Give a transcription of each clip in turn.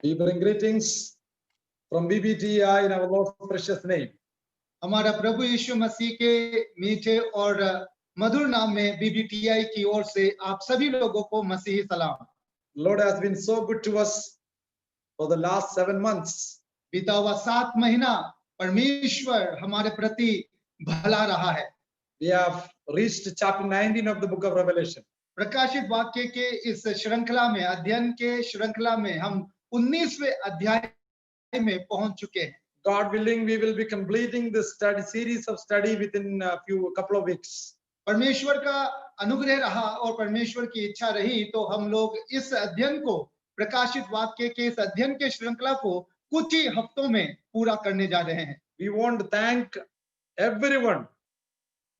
We bring greetings from BBTI in our Lord's precious name. हमारा प्रभु यीशु मसीह के मीठे और मधुर नाम में बीबीटीआई की ओर से आप सभी लोगों को मसीही सलाम। Lord has been so good to us for the last 7 months. बीता हुआ 7 महीना परमेश्वर हमारे प्रति भला रहा है। We have reached chapter 19 of the book of Revelation. प्रकाशित वाक्य के इस श्रृंखला में, अध्ययन के श्रृंखला में हम 19वें अध्याय में पहुंच चुके हैं। God willing, we will be completing this series of study within a couple of weeks. परमेश्वर का अनुग्रह रहा और परमेश्वर की इच्छा रही तो हम लोग इस अध्ययन को, प्रकाशित वाक्य के इस अध्ययन के श्रृंखला को कुछ ही हफ्तों में पूरा करने जा रहे हैं। We want to thank everyone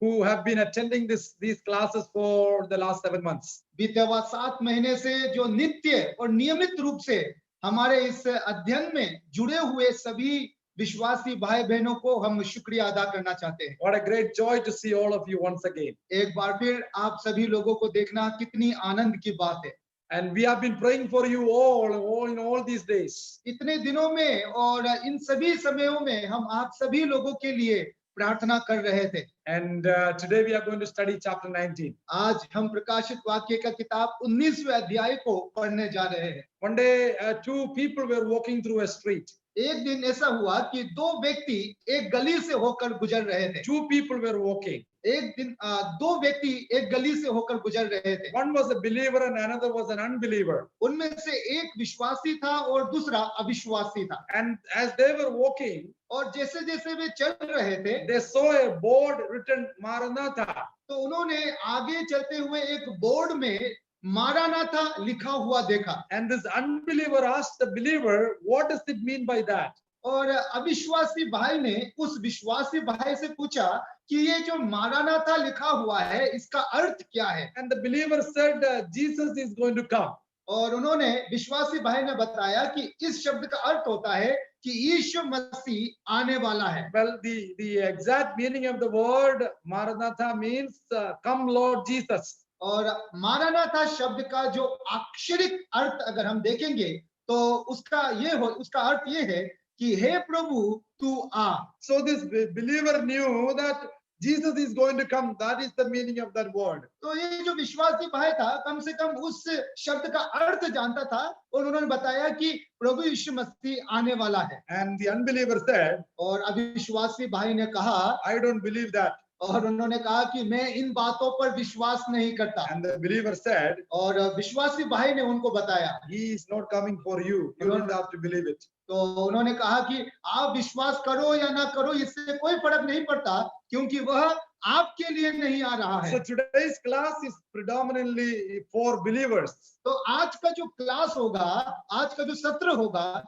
who have been attending these classes for the last 7 months. बीते हुआ 7 महीने से जो नित्य और नियमित रूप से हमारे इस अध्ययन में जुड़े हुए सभी विश्वासी भाई बहनों को हम शुक्रिया अदा करना चाहते हैं। What a great joy to see all of you once again. एक बार फिर आप सभी लोगों को देखना कितनी आनंद की बात है। And we have been praying for you all in all these days. इतने दिनों में और इन सभी समयों में हम आप सभी लोगों के लिए प्रार्थना कर रहे थे। And today we are going to study chapter 19. आज हम प्रकाशित वाक्य का किताब 19वें अध्याय को पढ़ने जा रहे हैं। One day, 2 people were walking through a street. एक दिन ऐसा हुआ कि 2 व्यक्ति एक गली से होकर गुजर रहे थे। 2 people were walking. एक दिन 2 व्यक्ति एक गली से होकर गुजर रहे थे। One was a believer and another was an unbeliever. उनमें से एक विश्वासी था और दूसरा अविश्वासी था। And as they were walking, और जैसे जैसे वे चल रहे थे, they saw a board written Maranatha. तो उन्होंने आगे चलते हुए एक बोर्ड में मारानाथा लिखा हुआ देखा। And this unbeliever asked the believer, what does it mean by that? और अविश्वासी भाई ने उस विश्वासी भाई से पूछा कि ये जो मारानाथा लिखा हुआ है इसका अर्थ क्या है? And the believer said, Jesus is going to come. और उन्होंने, विश्वासी भाई ने बताया कि इस शब्द का अर्थ होता है कि यीशु मसीह आने वाला है। Well, the exact meaning of the word Maranatha means come Lord Jesus. और मारानाथा शब्द का जो अक्षरिक अर्थ अगर हम देखेंगे तो उसका अर्थ ये है कि हे प्रभु तू आ। So this believer knew that Jesus is going to come. That is the meaning of that word. तो ये जो विश्वासी भाई था कम से कम उस शब्द का अर्थ जानता था और उन्होंने बताया कि प्रभु यीशु मसीह आने वाला है। And the unbeliever said, और अविश्वासी भाई ने कहा, I don't believe that. और उन्होंने कहा कि मैं इन बातों पर विश्वास नहीं करता। And the believer said, और विश्वासी भाई ने उनको बताया, he is not coming for you. You don't have to believe it. तो उन्होंने कहा कि आप विश्वास करो या ना करो इससे कोई फर्क नहीं पड़ता क्योंकि वह आपके लिए नहीं आ रहा है। So today's class is predominantly for believers. तो आज का जो क्लास होगा, आज का जो सत्र होगा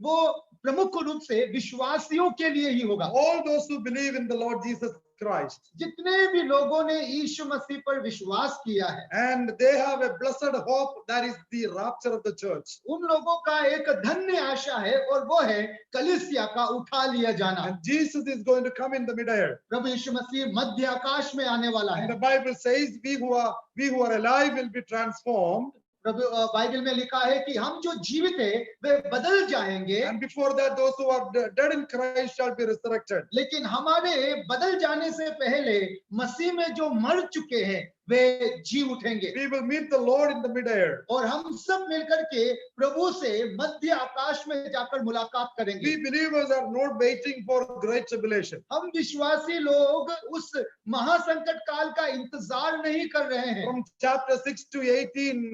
वो प्रमुख रूप से विश्वासियों के लिए ही होगा। All those who believe in the Lord Jesus Christ. जितने भी लोगों ने यीशु मसीह पर विश्वास किया है, And they have a blessed hope, that is the rapture of the church. उन लोगों का एक धन्य आशा है और वो है कलीसिया का उठा लिया जाना। And Jesus is going to come in the midair. प्रभु यीशु मसीह मध्य आकाश में आने वाला And है। the Bible says we who are alive will be transformed. Prabhu Bible में लिखा है कि हम जो जीवित है वे बदल जाएंगे। And before that, those who are dead in Christ shall be resurrected. लेकिन हमारे बदल जाने से पहले मसीह में जो मर चुके हैं वे जी उठेंगे। We will meet the Lord in the midair. और हम सब मिलकर के प्रभु से मध्य आकाश में जाकर मुलाकात करेंगे। We believers are not waiting for great tribulation. हम विश्वासी लोग उस महासंकट काल का इंतजार नहीं कर रहे हैं। From chapter 6 to 18,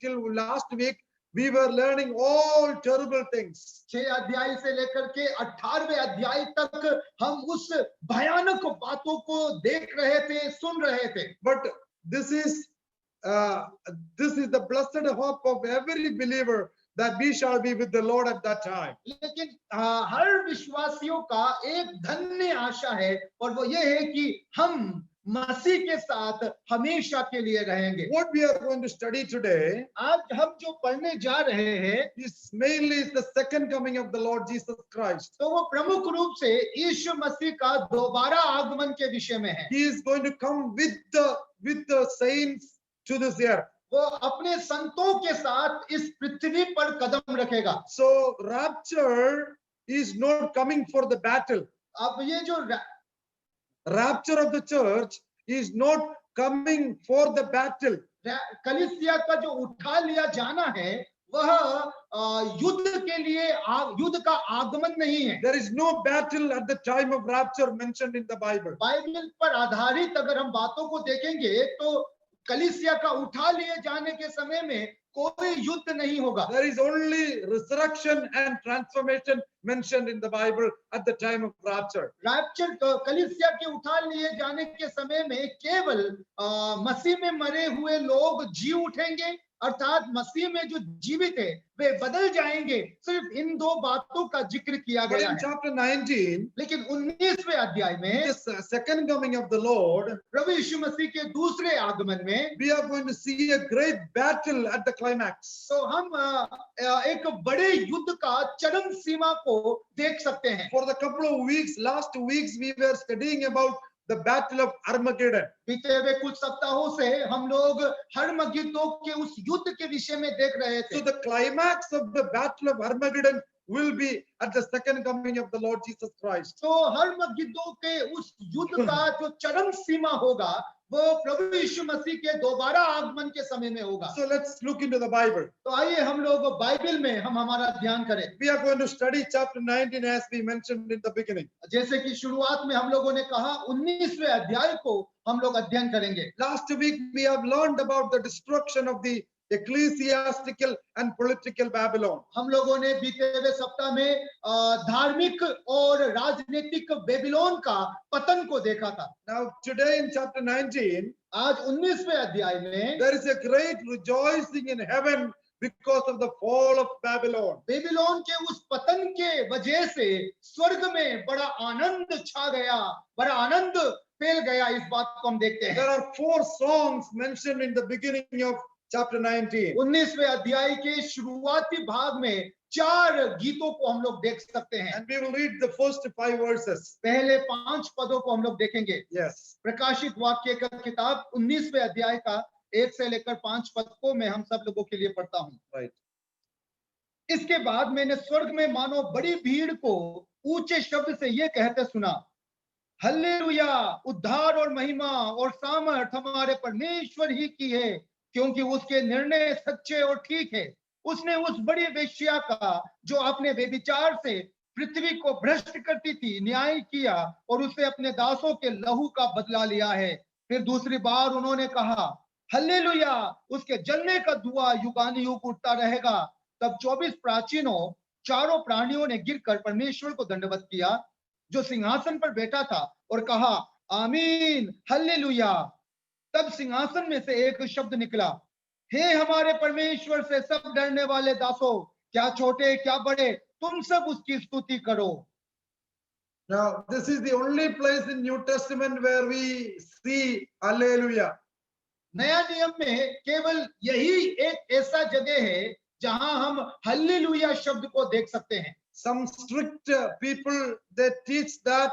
till last week, we were learning all terrible things. 6 अध्याय से लेकर के 18वें अध्याय तक हम उस भयानक बातों को देख रहे थे, सुन रहे थे। But this is the blessed hope of every believer that we shall be with the Lord at that time. लेकिन हर विश्वासियों का एक धन्य आशा है और वो ये है कि हम मसीह के साथ हमेशा के लिए रहेंगे। What we are going to study today आज हम जो पढ़ने जा रहे हैं is mainly the second coming of the Lord Jesus Christ. तो वो प्रमुख रूप से यीशु मसीह का दोबारा आगमन के विषय में है। He is going to come with the saints to this earth. वो अपने संतों के साथ इस पृथ्वी पर कदम रखेगा। So rapture is not coming for the battle. अब ये जो Rapture of the church is not coming for the battle. कलीसिया का जो उठा लिया जाना है वह युद्ध के लिए युद्ध का आगमन नहीं है। There is no battle at the time of rapture mentioned in the Bible. Bible पर आधारित अगर हम बातों को देखेंगे तो कलीसिया का उठा लिए जाने के समय में कोई युद्ध नहीं होगा। There is only resurrection and transformation mentioned in the Bible at the time of rapture. Rapture कलीसिया के उठा लिए जाने के समय में केवल मसीह में मरे हुए लोग जी उठेंगे, अर्थात मसीह में जो जीवित है वे बदल जाएंगे। सिर्फ इन दो बातों का जिक्र किया But गया in है। chapter 19, लेकिन 19वें अध्याय में this second coming of the Lord, प्रभु यीशु मसीह के दूसरे आगमन में we are going to see a great battle at the climax. तो हम एक बड़े युद्ध का चरम सीमा को देख सकते हैं। For the couple of weeks, last 2 weeks, we were studying about the battle of Armageddon. बीते हुए कुछ सप्ताहों से हम लोग हर्मगिद्दों के उस युद्ध के विषय में देख रहे थे। So the climax of the battle of Armageddon will be at the second coming of the Lord Jesus Christ. तो हर्मगिद्दों के उस युद्ध का जो चरम सीमा होगा वो प्रभु यीशु मसीह के दोबारा आगमन के समय में होगा। So let's look into the Bible. तो आइए हम लोग बाइबल में हम हमारा ध्यान करें। We are going to study chapter 19 as we mentioned in the beginning. जैसे कि शुरुआत में हम लोगों ने कहा 19वें अध्याय को हम लोग अध्ययन करेंगे। Last week we have learned about the destruction of the ecclesiastical and political Babylon. हम लोगों ने बीते हुए सप्ताह में धार्मिक और राजनीतिक बेबीलोन का पतन को देखा था। Now today in chapter 19, आज 19वें अध्याय में there is a great rejoicing in heaven because of the fall of Babylon. Babylon के उस पतन के वजह से स्वर्ग में बड़ा आनंद छा गया, बड़ा आनंद फैल गया। इस बात को हम देखते हैं। There are 4 songs mentioned in the beginning of chapter 19. 19वें अध्याय के शुरुआती भाग में 4 गीतों को हम लोग देख सकते हैं। And we will read the first 5 verses. पहले 5 पदों को हम लोग देखेंगे। Yes. प्रकाशित वाक्य का किताब 19वें अध्याय का 1 से लेकर 5 पद को मैं हम सब लोगों के लिए पढ़ता हूं। Right. इसके बाद मैंने स्वर्ग में मानो बड़ी भीड़ को ऊंचे शब्द से ये कहते सुना, हल्लेलुया, उद्धार और महिमा और सामर्थ हमारे परमेश्वर ही की है, क्योंकि उसके निर्णय सच्चे और ठीक है। उसने उस बड़ी वेश्या का जो अपने व्यभिचार से पृथ्वी को भ्रष्ट करती थी न्याय किया और उसे अपने दासों के लहू का बदला लिया है। फिर दूसरी बार उन्होंने कहा, हल्लेलुया, उसके जलने का धुआं युगानुयुग उठता रहेगा। तब 24 प्राचीनों, चारों प्राणियों ने गिरकर परमेश्वर को दंडवत किया जो सिंहासन पर बैठा था और कहा, आमीन, हल्लेलुया। तब सिंहासन में से एक शब्द निकला, हे हमारे परमेश्वर से सब डरने वाले दासों, क्या छोटे क्या बड़े, तुम सब उसकी स्तुति करो। Now this is the only place in New Testament where we see hallelujah. नया नियम में केवल यही एक ऐसा जगह है जहां हम हल्लेलुया शब्द को देख सकते हैं। Some strict people, they teach that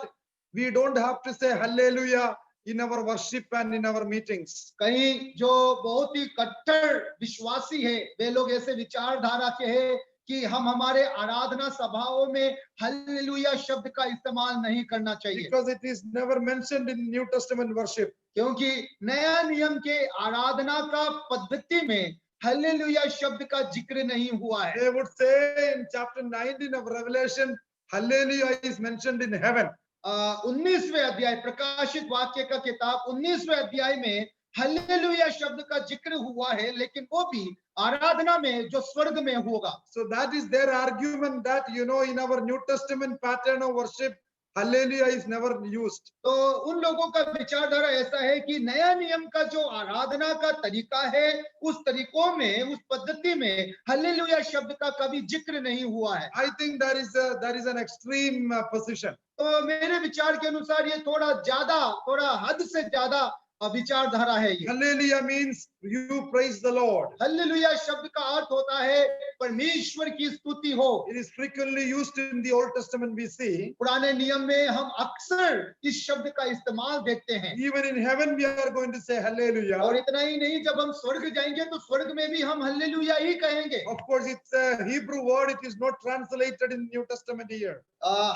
we don't have to say hallelujah in our worship and in our meetings. कहीं जो बहुत ही कट्टर विश्वासी है वे लोग ऐसे विचारधारा के हैं कि हम हमारे आराधना सभाओं में हल्लेलुया शब्द का इस्तेमाल नहीं करना चाहिए, Because it is never mentioned in New Testament worship. क्योंकि नया नियम के आराधना का पद्धति में हल्लेलुया शब्द का जिक्र नहीं हुआ है। They would say in chapter 19 of Revelation, hallelujah is mentioned in heaven. 19वें अध्याय प्रकाशित वाक्य का किताब 19वें अध्याय में हल्लेलुया शब्द का जिक्र हुआ है, लेकिन वो भी आराधना में जो स्वर्ग में होगा। So that is their argument that, you know, in our New Testament pattern of worship, hallelujah is never used. तो उन लोगों का विचारधारा ऐसा है कि नया नियम का जो आराधना का तरीका है उस तरीकों में, उस पद्धति में हल्लेलुया शब्द का कभी जिक्र नहीं हुआ है। I think there is an extreme position. तो मेरे विचार के अनुसार ये थोड़ा हद से ज्यादा विचारधारा है ये। Hallelujah means you praise the Lord. Hallelujah शब्द का अर्थ होता है परमेश्वर की स्तुति हो। It is frequently used in the Old Testament we see. पुराने नियम में हम अक्सर इस शब्द का इस्तेमाल देखते हैं। Even in heaven we are going to say और hallelujah. इतना ही नहीं, जब हम स्वर्ग जाएंगे तो स्वर्ग में भी हम हल्लेलुया ही कहेंगे। Of course, it's a Hebrew word. It is not translated in New Testament here.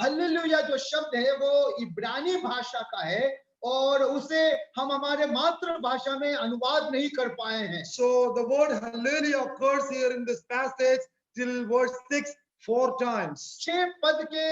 Hallelujah जो शब्द है वो इब्रानी भाषा का है और उसे हम हमारे मातृभाषा में अनुवाद नहीं कर पाए हैं। So the word hallelujah occurs here in this passage till verse 6 4 times. 6 पद के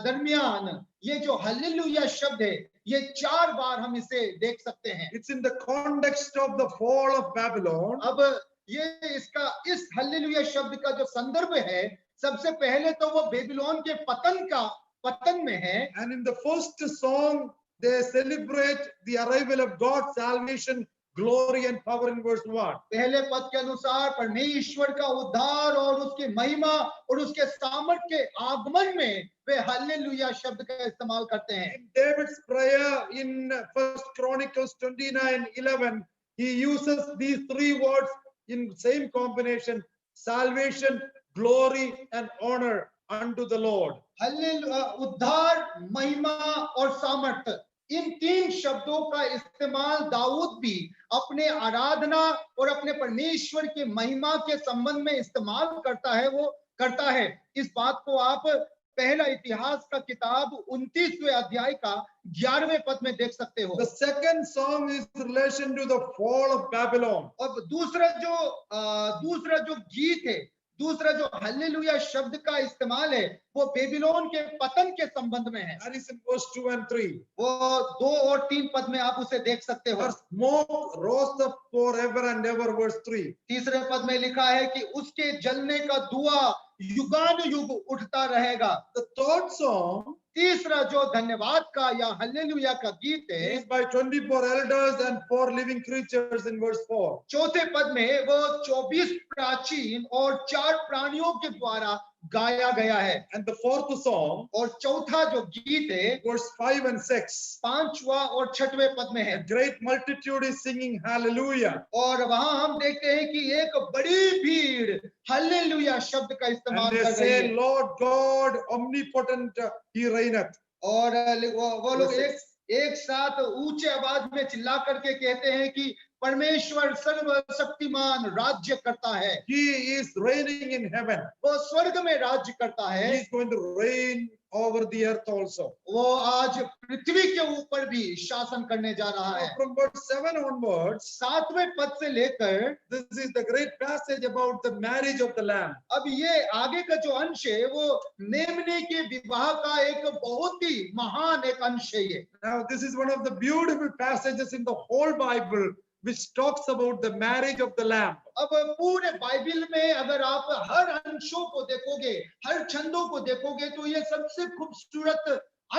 दरमियान ये जो हल्लेलुया शब्द है ये 4 बार हम इसे देख सकते हैं। It's in the context of the fall of Babylon. अब ये इस हल्लेलुया शब्द का जो संदर्भ है, सबसे पहले तो वो बेबीलोन के पतन में है। And in the first song, they celebrate the arrival of God's salvation, glory and power in verse 1. पहले पद के अनुसार परमेश्वर का उद्धार और उसकी महिमा और उसके सामर्थ्य के आगमन में वे हल्लेलुया शब्द का इस्तेमाल करते हैं। In David's prayer in First Chronicles 29:11, he uses these 3 words in same combination: salvation, glory and honor unto the Lord. Hallelujah, उद्धार, महिमा और सामर्थ्य, इन 3 शब्दों का इस्तेमाल दाऊद भी अपने आराधना और अपने परमेश्वर की महिमा के संबंध में इस्तेमाल करता है। इस बात को आप पहला इतिहास का किताब 29वें अध्याय का 11वें पद में देख सकते हो। The second song is in relation to the fall of Babylon. अब दूसरा जो गीत है, दूसरा जो हल्लेलुया शब्द का इस्तेमाल है वो बेबीलोन के पतन के संबंध में है। That is in verse 2 and 3. वो 2 और 3 पद में आप उसे देख सकते हो। Her smoke rose up forever and ever, verse 3. तीसरे पद में लिखा है कि उसके जलने का धुआं युगानुयुग उठता रहेगा। The third song तीसरा जो धन्यवाद का या हल्लेलुया का गीत है is by 24 elders and 4 living creatures in verse 4. चौथे पद में वो 24 प्राचीन और 4 प्राणियों के द्वारा गाया गया है। And the fourth song, और चौथा जो गीत है verse 5 and 6. 5वां और 6वें पद में A है। great multitude is singing hallelujah. और वहां हम देखते हैं कि एक बड़ी भीड़ हल्लेलुया शब्द का And इस्तेमाल they कर रही say, है। Lord God, omnipotent, he reigneth. और वो लोग एक साथ ऊंचे आवाज में चिल्ला करके कहते हैं कि परमेश्वर सर्वशक्तिमान राज्य करता है। He is reigning in heaven. वो स्वर्ग में राज्य करता He है। is going to reign over the earth also. वो आज पृथ्वी के ऊपर भी शासन करने जा रहा है। From verse 7 onwards, 7वें पद से लेकर this is the great passage about the marriage of the Lamb. अब ये आगे का जो अंश है वो मेमने के विवाह का एक बहुत ही महान एक अंश है ये। Now, this is one of the beautiful passages in the whole Bible which talks about the marriage of the Lamb. अब पूरे बाइबल में अगर आप हर अंशों को देखोगे, हर छंदों को देखोगे तो ये सबसे खूबसूरत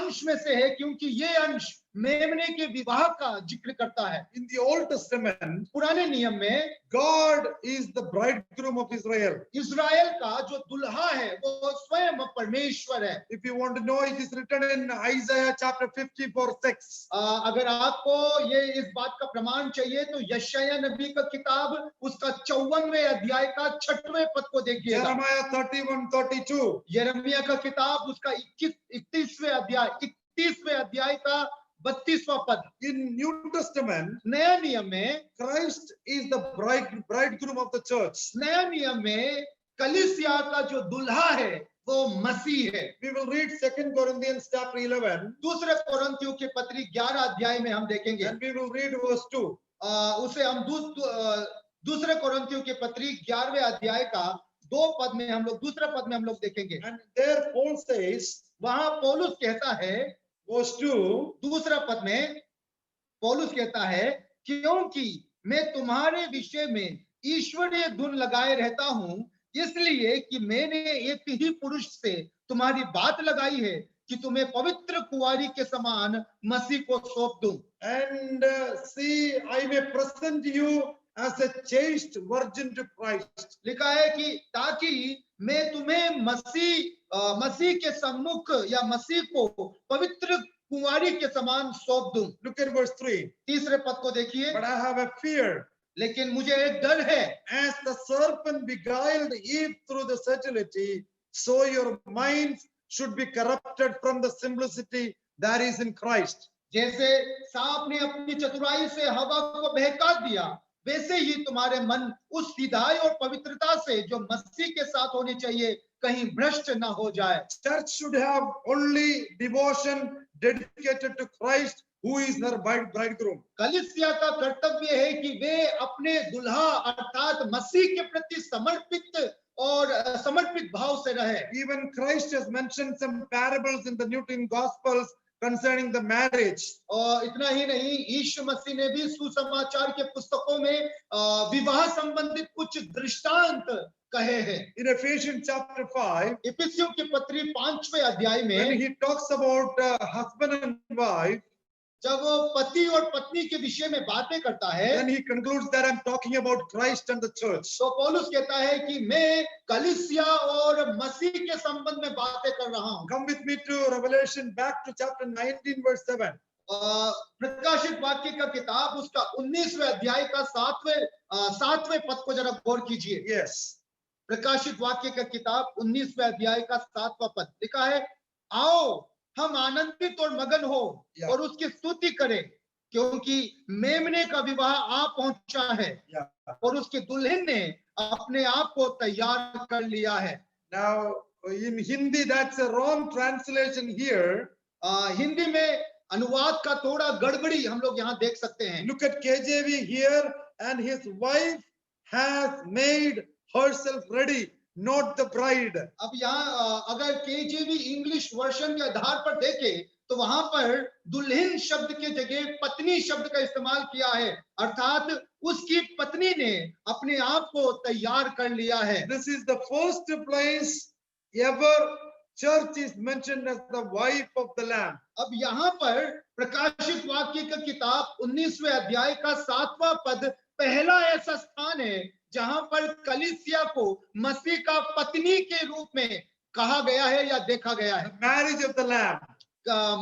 अंश में से है, क्योंकि ये अंश मेमने के विवाह का जिक्र करता है। In the Old Testament, पुराने नियम में God is the bridegroom of Israel. Israel का जो दुल्हा है वो स्वयं परमेश्वर है। If you want to know, it is written in Isaiah chapter 54:6. अगर आपको ये इस बात का प्रमाण चाहिए तो यशायाह नबी का किताब उसका 54वें अध्याय का 6वें पद को देखिएगा। Jeremiah 31:32. यिर्मयाह का किताब उसका 31वें अध्याय का 32वां पद। In New Testament, नया नियम में Christ is the bridegroom of the church. नया नियम में कलीसिया का जो दुल्हा है वो मसीह है। We will read 2 Corinthians chapter 11 दूसरे कोरिन्थियों के पत्री 11 अध्याय में हम देखेंगे। and we will read verse 2. उसे हम दूसरे कोरिन्थियों के पत्री 11वें अध्याय का 2 पद में हम लोग दूसरे पद में हम लोग देखेंगे। And there Paul says, वहां पौलुस कहता है, verse 2, दूसरा पद में पौलुस कहता है, क्योंकि मैं तुम्हारे विषय में ईश्वरीय धुन लगाए रहता हूं, इसलिए कि मैंने एक ही पुरुष से तुम्हारी बात लगाई है कि तुम्हें पवित्र कुंवारी के समान मसीह को सौंप दूं। and see, I may present you as a chaste virgin to Christ. लिखा है कि ताकि मैं तुम्हें मसीह के सम्मुख या मसीह को पवित्र कुंवारी के समान सौंप दूं। Look at verse 3. तीसरे पद को देखिए, But I have a fear, लेकिन मुझे एक डर है, as the serpent beguiled Eve through the subtlety, so your minds should be corrupted from the simplicity that is in Christ. जैसे सांप ने अपनी चतुराई से हवा को बहका दिया, वैसे ही तुम्हारे मन उस सीधाई और पवित्रता से जो मसीह के साथ होनी चाहिए कहीं भ्रष्ट ना हो जाए। Church should have only devotion dedicated to Christ, who is her bridegroom. कलीसिया का कर्तव्य है कि वे अपने दुल्हा अर्थात मसीह के प्रति समर्पित और समर्पित भाव से रहे। Even Christ has mentioned some parables in the New Gospels concerning the marriage. और इतना ही नहीं, यीशु मसीह ने भी सुसमाचार के पुस्तकों में विवाह संबंधित कुछ दृष्टांत कहे हैं। In Ephesians chapter 5, इफिसियों की पत्री 5वें अध्याय when में he talks about husband and wife, जब वो पति और पत्नी के विषय में बातें करता है, then he concludes that I'm talking about Christ and the church. तो पौलुस कहता है कि मैं कलीसिया और मसीह के संबंध में बातें कर रहा हूं। Come with me to Revelation, back to chapter 19 verse 7. प्रकाशित वाक्य का किताब उसका 19वें अध्याय का 7वें पद को जरा गौर कीजिए। Yes. प्रकाशित वाक्य का किताब 19वें अध्याय का 7वां पद लिखा है, आओ हम आनंदित और मगन हो और उसकी स्तुति करें, क्योंकि मेमने का विवाह आ पहुंचा है और उसके दुल्हन ने अपने आप को तैयार कर लिया है। Now in Hindi that's a wrong translation here. Hindi में अनुवाद का थोड़ा गड़बड़ी हम लोग यहाँ देख सकते हैं। Look at KJV here, and his wife has made herself ready, not the bride. अब यहाँ अगर केजेवी इंग्लिश वर्जन के आधार पर देखें तो वहां पर दुल्हन शब्द के जगह पत्नी शब्द का इस्तेमाल किया है, अर्थात उसकी पत्नी ने अपने आप को तैयार कर लिया है। This is the first place ever church is mentioned as the wife of the Lamb. अब यहाँ पर प्रकाशित वाक्य का किताब 19वें अध्याय का 7वां पद पहला ऐसा स्थान है जहां पर कलीसिया को मसीह का पत्नी के रूप में कहा गया है या देखा गया है। Marriage of the Lamb.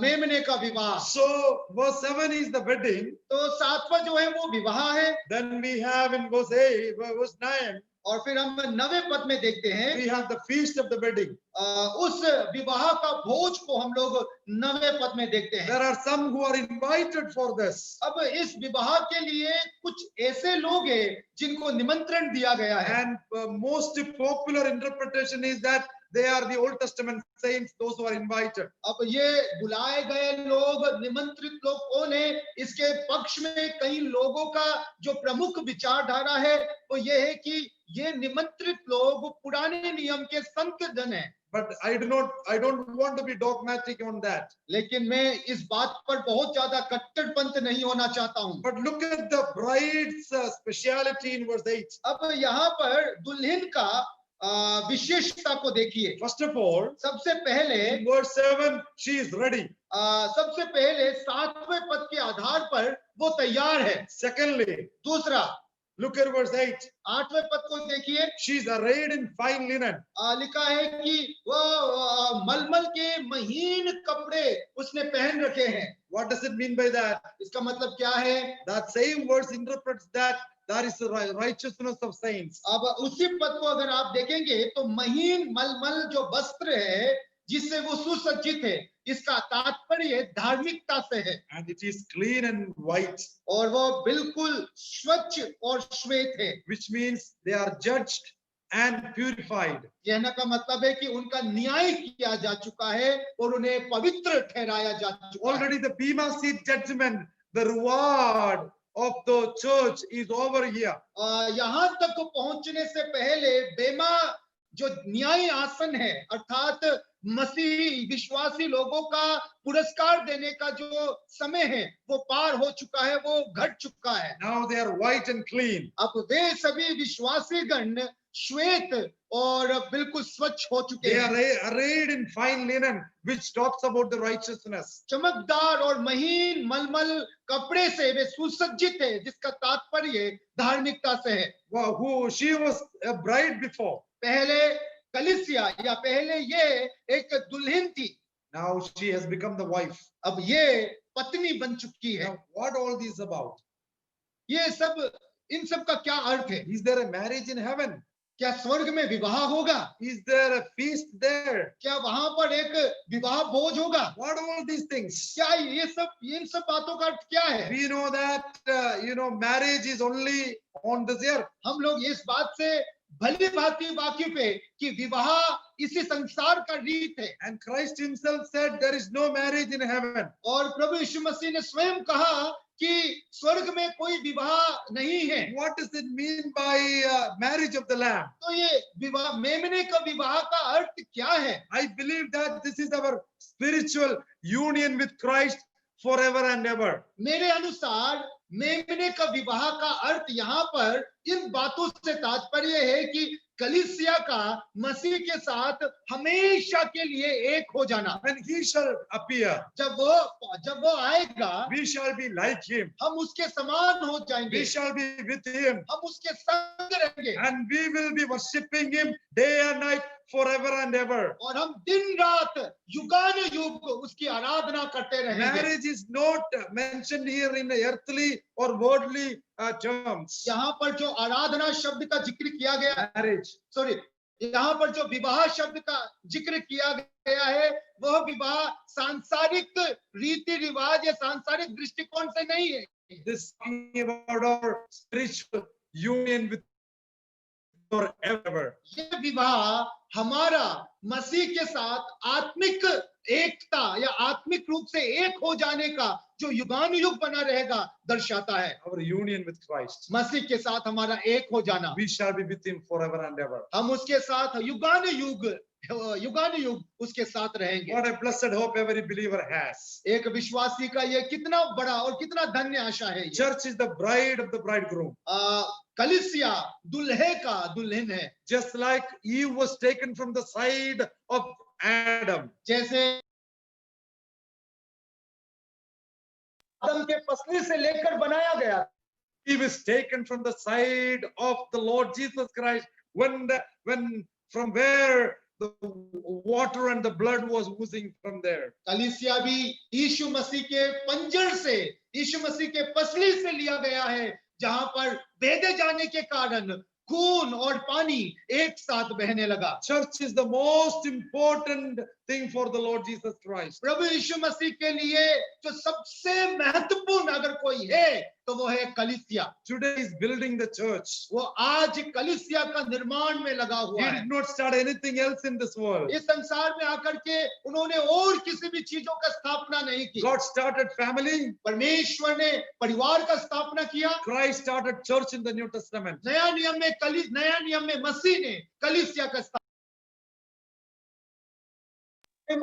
मेमने का विवाह। So verse 7 is the wedding. तो 7वां जो है वो विवाह है। Then we have in verse 8, verse 9. और फिर हम 9वें पद में देखते हैं, we have the feast of the wedding. उस विवाह का भोज को हम लोग 9वें पद में देखते हैं। There are some who are invited for this. अब इस विवाह के लिए कुछ ऐसे लोग हैं जिनको निमंत्रण दिया गया है। And most popular interpretation is that they are the Old Testament saints, those who are invited. अब ये बुलाए गए लोग, निमंत्रित लोग कौन है? इसके पक्ष में कई लोगों का जो प्रमुख विचारधारा है वो ये है कि ये निमंत्रित लोग पुराने नियम के संत जन हैं। But I don't want to be dogmatic on that. लेकिन मैं इस बात पर बहुत ज्यादा कट्टरपंथ नहीं होना चाहता हूँ। But look at the bride's speciality in verse 8. अब यहाँ पर दुल्हन का विशेषता को देखिए। First of all, सबसे पहले in verse 7 she is ready. सबसे पहले 7वें पद के आधार पर वो तैयार है। Secondly, दूसरा, look at verse 8. 8वें पद को देखिए, she is arrayed in fine linen. लिखा है कि वो मलमल के महीन कपड़े उसने पहन रखे हैं। What does it mean by that? इसका मतलब क्या है? That same verse interprets that is the righteousness of saints. अब उसी पद को अगर आप देखेंगे तो महीन मलमल जो वस्त्र है जिससे वो सुसज्जित है, इसका तात्पर्य धार्मिकता से है। And it is clean and white. और वो बिल्कुल स्वच्छ और श्वेत है। Which means they are judged and purified. कहने का मतलब है कि उनका न्याय किया जा चुका है और उन्हें पवित्र ठहराया जा चुका है। Already the Bema Seat judgment, the reward of the church is over here. यहाँ तक पहुंचने से पहले बेमा जो न्याय आसन है, अर्थात मसीही विश्वासी लोगों का पुरस्कार देने का जो समय है वो पार हो चुका है, वो घट चुका है। Now they are white and clean. अब वे सभी विश्वासी गण श्वेत और बिल्कुल स्वच्छ हो चुके They हैं। are arrayed in fine linen, which talks about the righteousness. चमकदार और महीन मलमल कपड़े से वे सुसज्जित है, जिसका तात्पर्य धार्मिकता से है। Who she was a bride before. पहले कलीसिया या पहले ये एक दुल्हन थी। Now she has become the wife. अब ये पत्नी बन चुकी है। Now, what all this about? ये सब, इन सब का क्या अर्थ है? Is there a marriage in heaven? क्या स्वर्ग में विवाह होगा? Is there a feast there? क्या वहां पर एक विवाह भोज होगा? What all these things? क्या ये सब, इन सब बातों का अर्थ क्या है? We know that marriage is only on this earth. हम लोग इस बात से भली भांति वाकिफ है कि विवाह इसी संसार का रीत है। And Christ himself said there is no marriage in heaven. और प्रभु यीशु मसीह ने स्वयं कहा कि स्वर्ग में कोई विवाह नहीं है। What does it mean by marriage of the Lamb? तो ये विवाह, मेमने का विवाह का अर्थ क्या है? I believe that this is our spiritual union with Christ forever and ever. मेरे अनुसार मेमने का विवाह का अर्थ यहाँ पर इन बातों से तात्पर्य है कि कलीसिया का मसीह के साथ हमेशा के लिए एक हो जाना। When he shall appear, जब वो आएगा, we shall be like him. हम उसके समान हो जाएंगे, We shall be with him. हम उसके संग रहेंगे, And we will be worshipping him day and night forever and ever. और हम दिन रात युगानुयुग उसकी आराधना करते रहेंगे। Marriage is not mentioned here in earthly or worldly terms. यहाँ पर जो आराधना शब्द का जिक्र किया गया, Marriage. सॉरी, यहाँ पर जो विवाह शब्द का जिक्र किया गया है, वह विवाह सांसारिक रीति रिवाज या सांसारिक दृष्टिकोण से नहीं है। This is talking about our spiritual union with forever. ये विवाह हमारा मसीह के साथ आत्मिक एकता या आत्मिक रूप से एक हो जाने का जो युगानुयुग बना रहेगा दर्शाता है। Our union with Christ. मसीह के साथ हमारा एक हो जाना, We shall be with him forever and ever. हम उसके साथ युगानुयुग उसके साथ रहेंगे। What a blessed hope every believer has. एक विश्वासी का ये कितना बड़ा और कितना धन्य आशा है। Church is the bride of the bridegroom. कलीसिया दूल्हे का दुल्हन है। Just like Eve was taken from the side of Adam. जैसे आदम के पसली से लेकर बनाया गया, Eve was taken from the side of the Lord Jesus Christ when from where the water and the blood was oozing from there. कलीसिया भी यीशु मसीह के पंजर से, यीशु मसीह के पसली से लिया गया है, जहां पर भेदे जाने के कारण खून और पानी एक साथ बहने लगा। Church is the most important thing for the Lord Jesus Christ. प्रभु यीशु मसीह के लिए जो सबसे महत्वपूर्ण अगर कोई है तो वो है कलीसिया। Today is building the church. वो आज कलीसिया का निर्माण में लगा हुआ He है। did not start anything else in this world. इस संसार में आकर के उन्होंने और किसी भी चीजों का स्थापना नहीं की। God started family. परमेश्वर ने परिवार का स्थापना किया। Christ started church in the New Testament. नया नियम में मसीह ने कलीसिया का स्थापना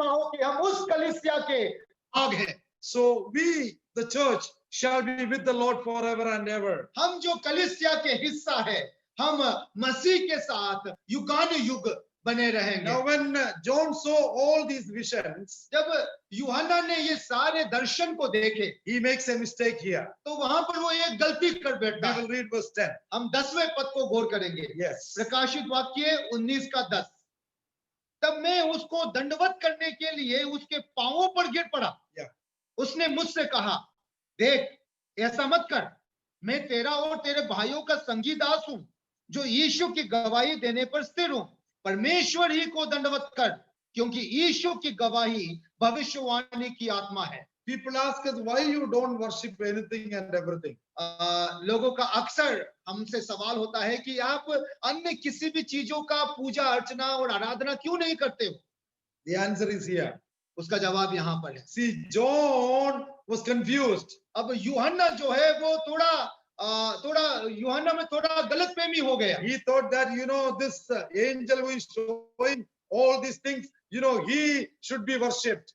हो कि हम उस कलीसिया के भाग हैं। So we, the church, shall be with the Lord forever and ever. हम जो कलीसिया के हिस्सा है, हम मसीह के साथ युगानुयुग बने रहेंगे। Now when John saw all these visions, जब यूहन्ना ने ये सारे दर्शन को देखे, he makes a mistake here. तो वहां पर वो एक गलती कर बैठता We है। will read verse 10. हम 10वें पद को गौर करेंगे। Yes. प्रकाशित वाक्य 19:10। तब मैं उसको दंडवत करने के लिए उसके पांवों पर गिर पड़ा। Yeah. उसने मुझसे कहा, देख, ऐसा मत कर, मैं तेरा और तेरे भाइयों का संगी दास हूं, जो यीशु की गवाही देने पर स्थिर हूं। परमेश्वर ही को दंडवत कर, क्योंकि यीशु की गवाही भविष्यवाणी की आत्मा है। People ask us why you don't worship anything and everything. लोगों का अक्सर हमसे सवाल होता है कि आप अन्य किसी भी चीजों का पूजा अर्चना और आराधना क्यों नहीं करते हो? The answer is here. उसका जवाब यहाँ पर है। See, John was confused. अब यूहन्ना जो है वो यूहन्ना में थोड़ा गलतफहमी हो गया। He thought that, this angel who is showing all these things, he should be worshipped.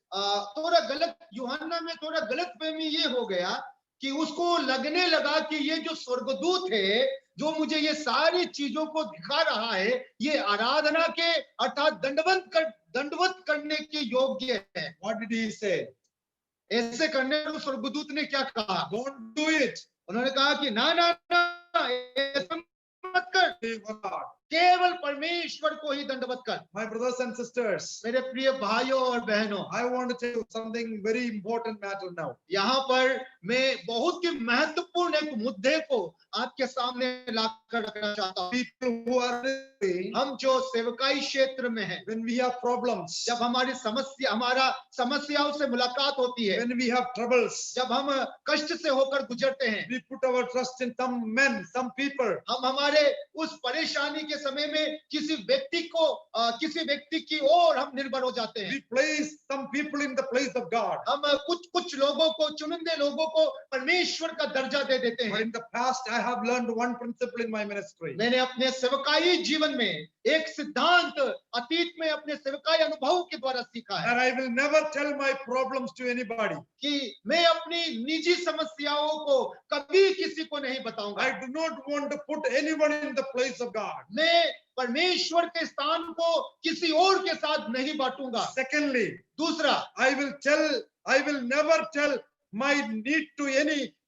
यूहन्ना में थोड़ा गलतफहमी ये हो गया कि उसको लगने लगा कि ये जो स्वर्गदूत है, जो मुझे ये सारी चीजों को दिखा रहा है, ये आराधना के अर्थात दंडवत करने के योग्य है। What did he say? ऐसे करने पर स्वर्गदूत ने क्या कहा? Don't do it. उन्होंने कहा कि ना ना ना, ऐसा मत कर। केवल परमेश्वर को ही दंडवत कर। My brothers and sisters, मेरे प्रिय भाइयों और बहनों, I want to tell you something very important matter now. यहाँ पर मैं बहुत ही महत्वपूर्ण एक मुद्दे को आपके सामने लाकर रखना चाहता हूँ। People who are living, हम जो सेवकाई क्षेत्र में हैं, when we have problems, जब हमारी हमारा समस्याओं से मुलाकात होती है, when we have troubles, जब हम कष्ट से होकर गुजरते हैं, we put our trust in some men, some people. हम हमारे उस परेशानी के समय में किसी व्यक्ति की ओर हम निर्भर हो जाते हैं। We place some people in the place of God. हम कुछ लोगों को, चुनिंदे लोगों को परमेश्वर का दर्जा दे देते But हैं। in the past, I have learned one principle in my ministry. मैंने अपने सेवकाई जीवन में एक सिद्धांत अतीत में अपने सेवकाई अनुभव के द्वारा सीखा है And I will never tell my problems to anybody. कि मैं अपनी निजी समस्याओं को कभी किसी को नहीं बताऊंगा। I do not want to put anyone in the place of God. मैं परमेश्वर के स्थान को किसी और के साथ नहीं बांटूंगा। Secondly, दूसरा, I will never tell my need to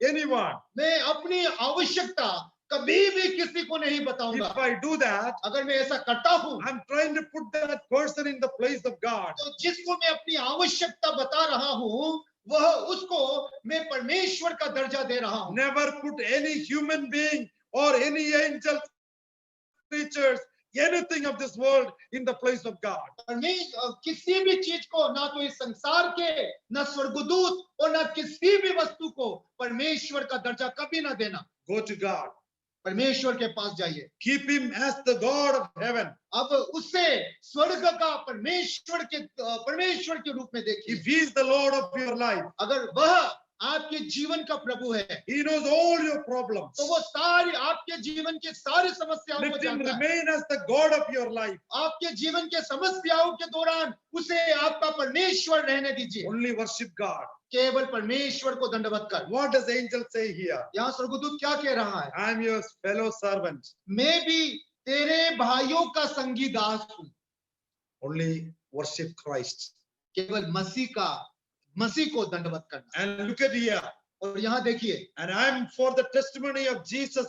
anyone. मैं अपनी आवश्यकता कभी भी किसी को नहीं बताऊंगा। If I do that, अगर मैं ऐसा करता हूँ I'm trying to put that person in the place of God. तो जिसको मैं अपनी आवश्यकता बता रहा हूँ वह उसको मैं परमेश्वर का दर्जा दे रहा हूँ। Never put any human being or any angel, creatures, anything of this world in the place of God. किसी भी चीज को, ना तो इस संसार के, ना स्वर्गदूत और ना किसी भी वस्तु को परमेश्वर का दर्जा कभी ना देना। Go to God. परमेश्वर के पास जाइए। Keep him as the God of heaven. अब उससे स्वर्ग का परमेश्वर के रूप में देखिए। If he is the Lord of your life, अगर वह आपके जीवन का प्रभु है, he knows all your problems. तो वो सारी आपके जीवन की सारी समस्याओं को Let him जानता है। remain as the God of your life. आपके जीवन के समस्याओं के दौरान उसे आपका परमेश्वर रहने दीजिए। Only worship God. केवल परमेश्वर को दंडवत कर। What does the angel say here? यहाँ स्वर्गदूत क्या कह रहा है? I am your fellow servant. मैं भी तेरे भाइयों का संगी दास हूँ। Only worship Christ. केवल मसीह को दंडवत करना। And look at here. और यहाँ देखिए, And I am for the testimony of Jesus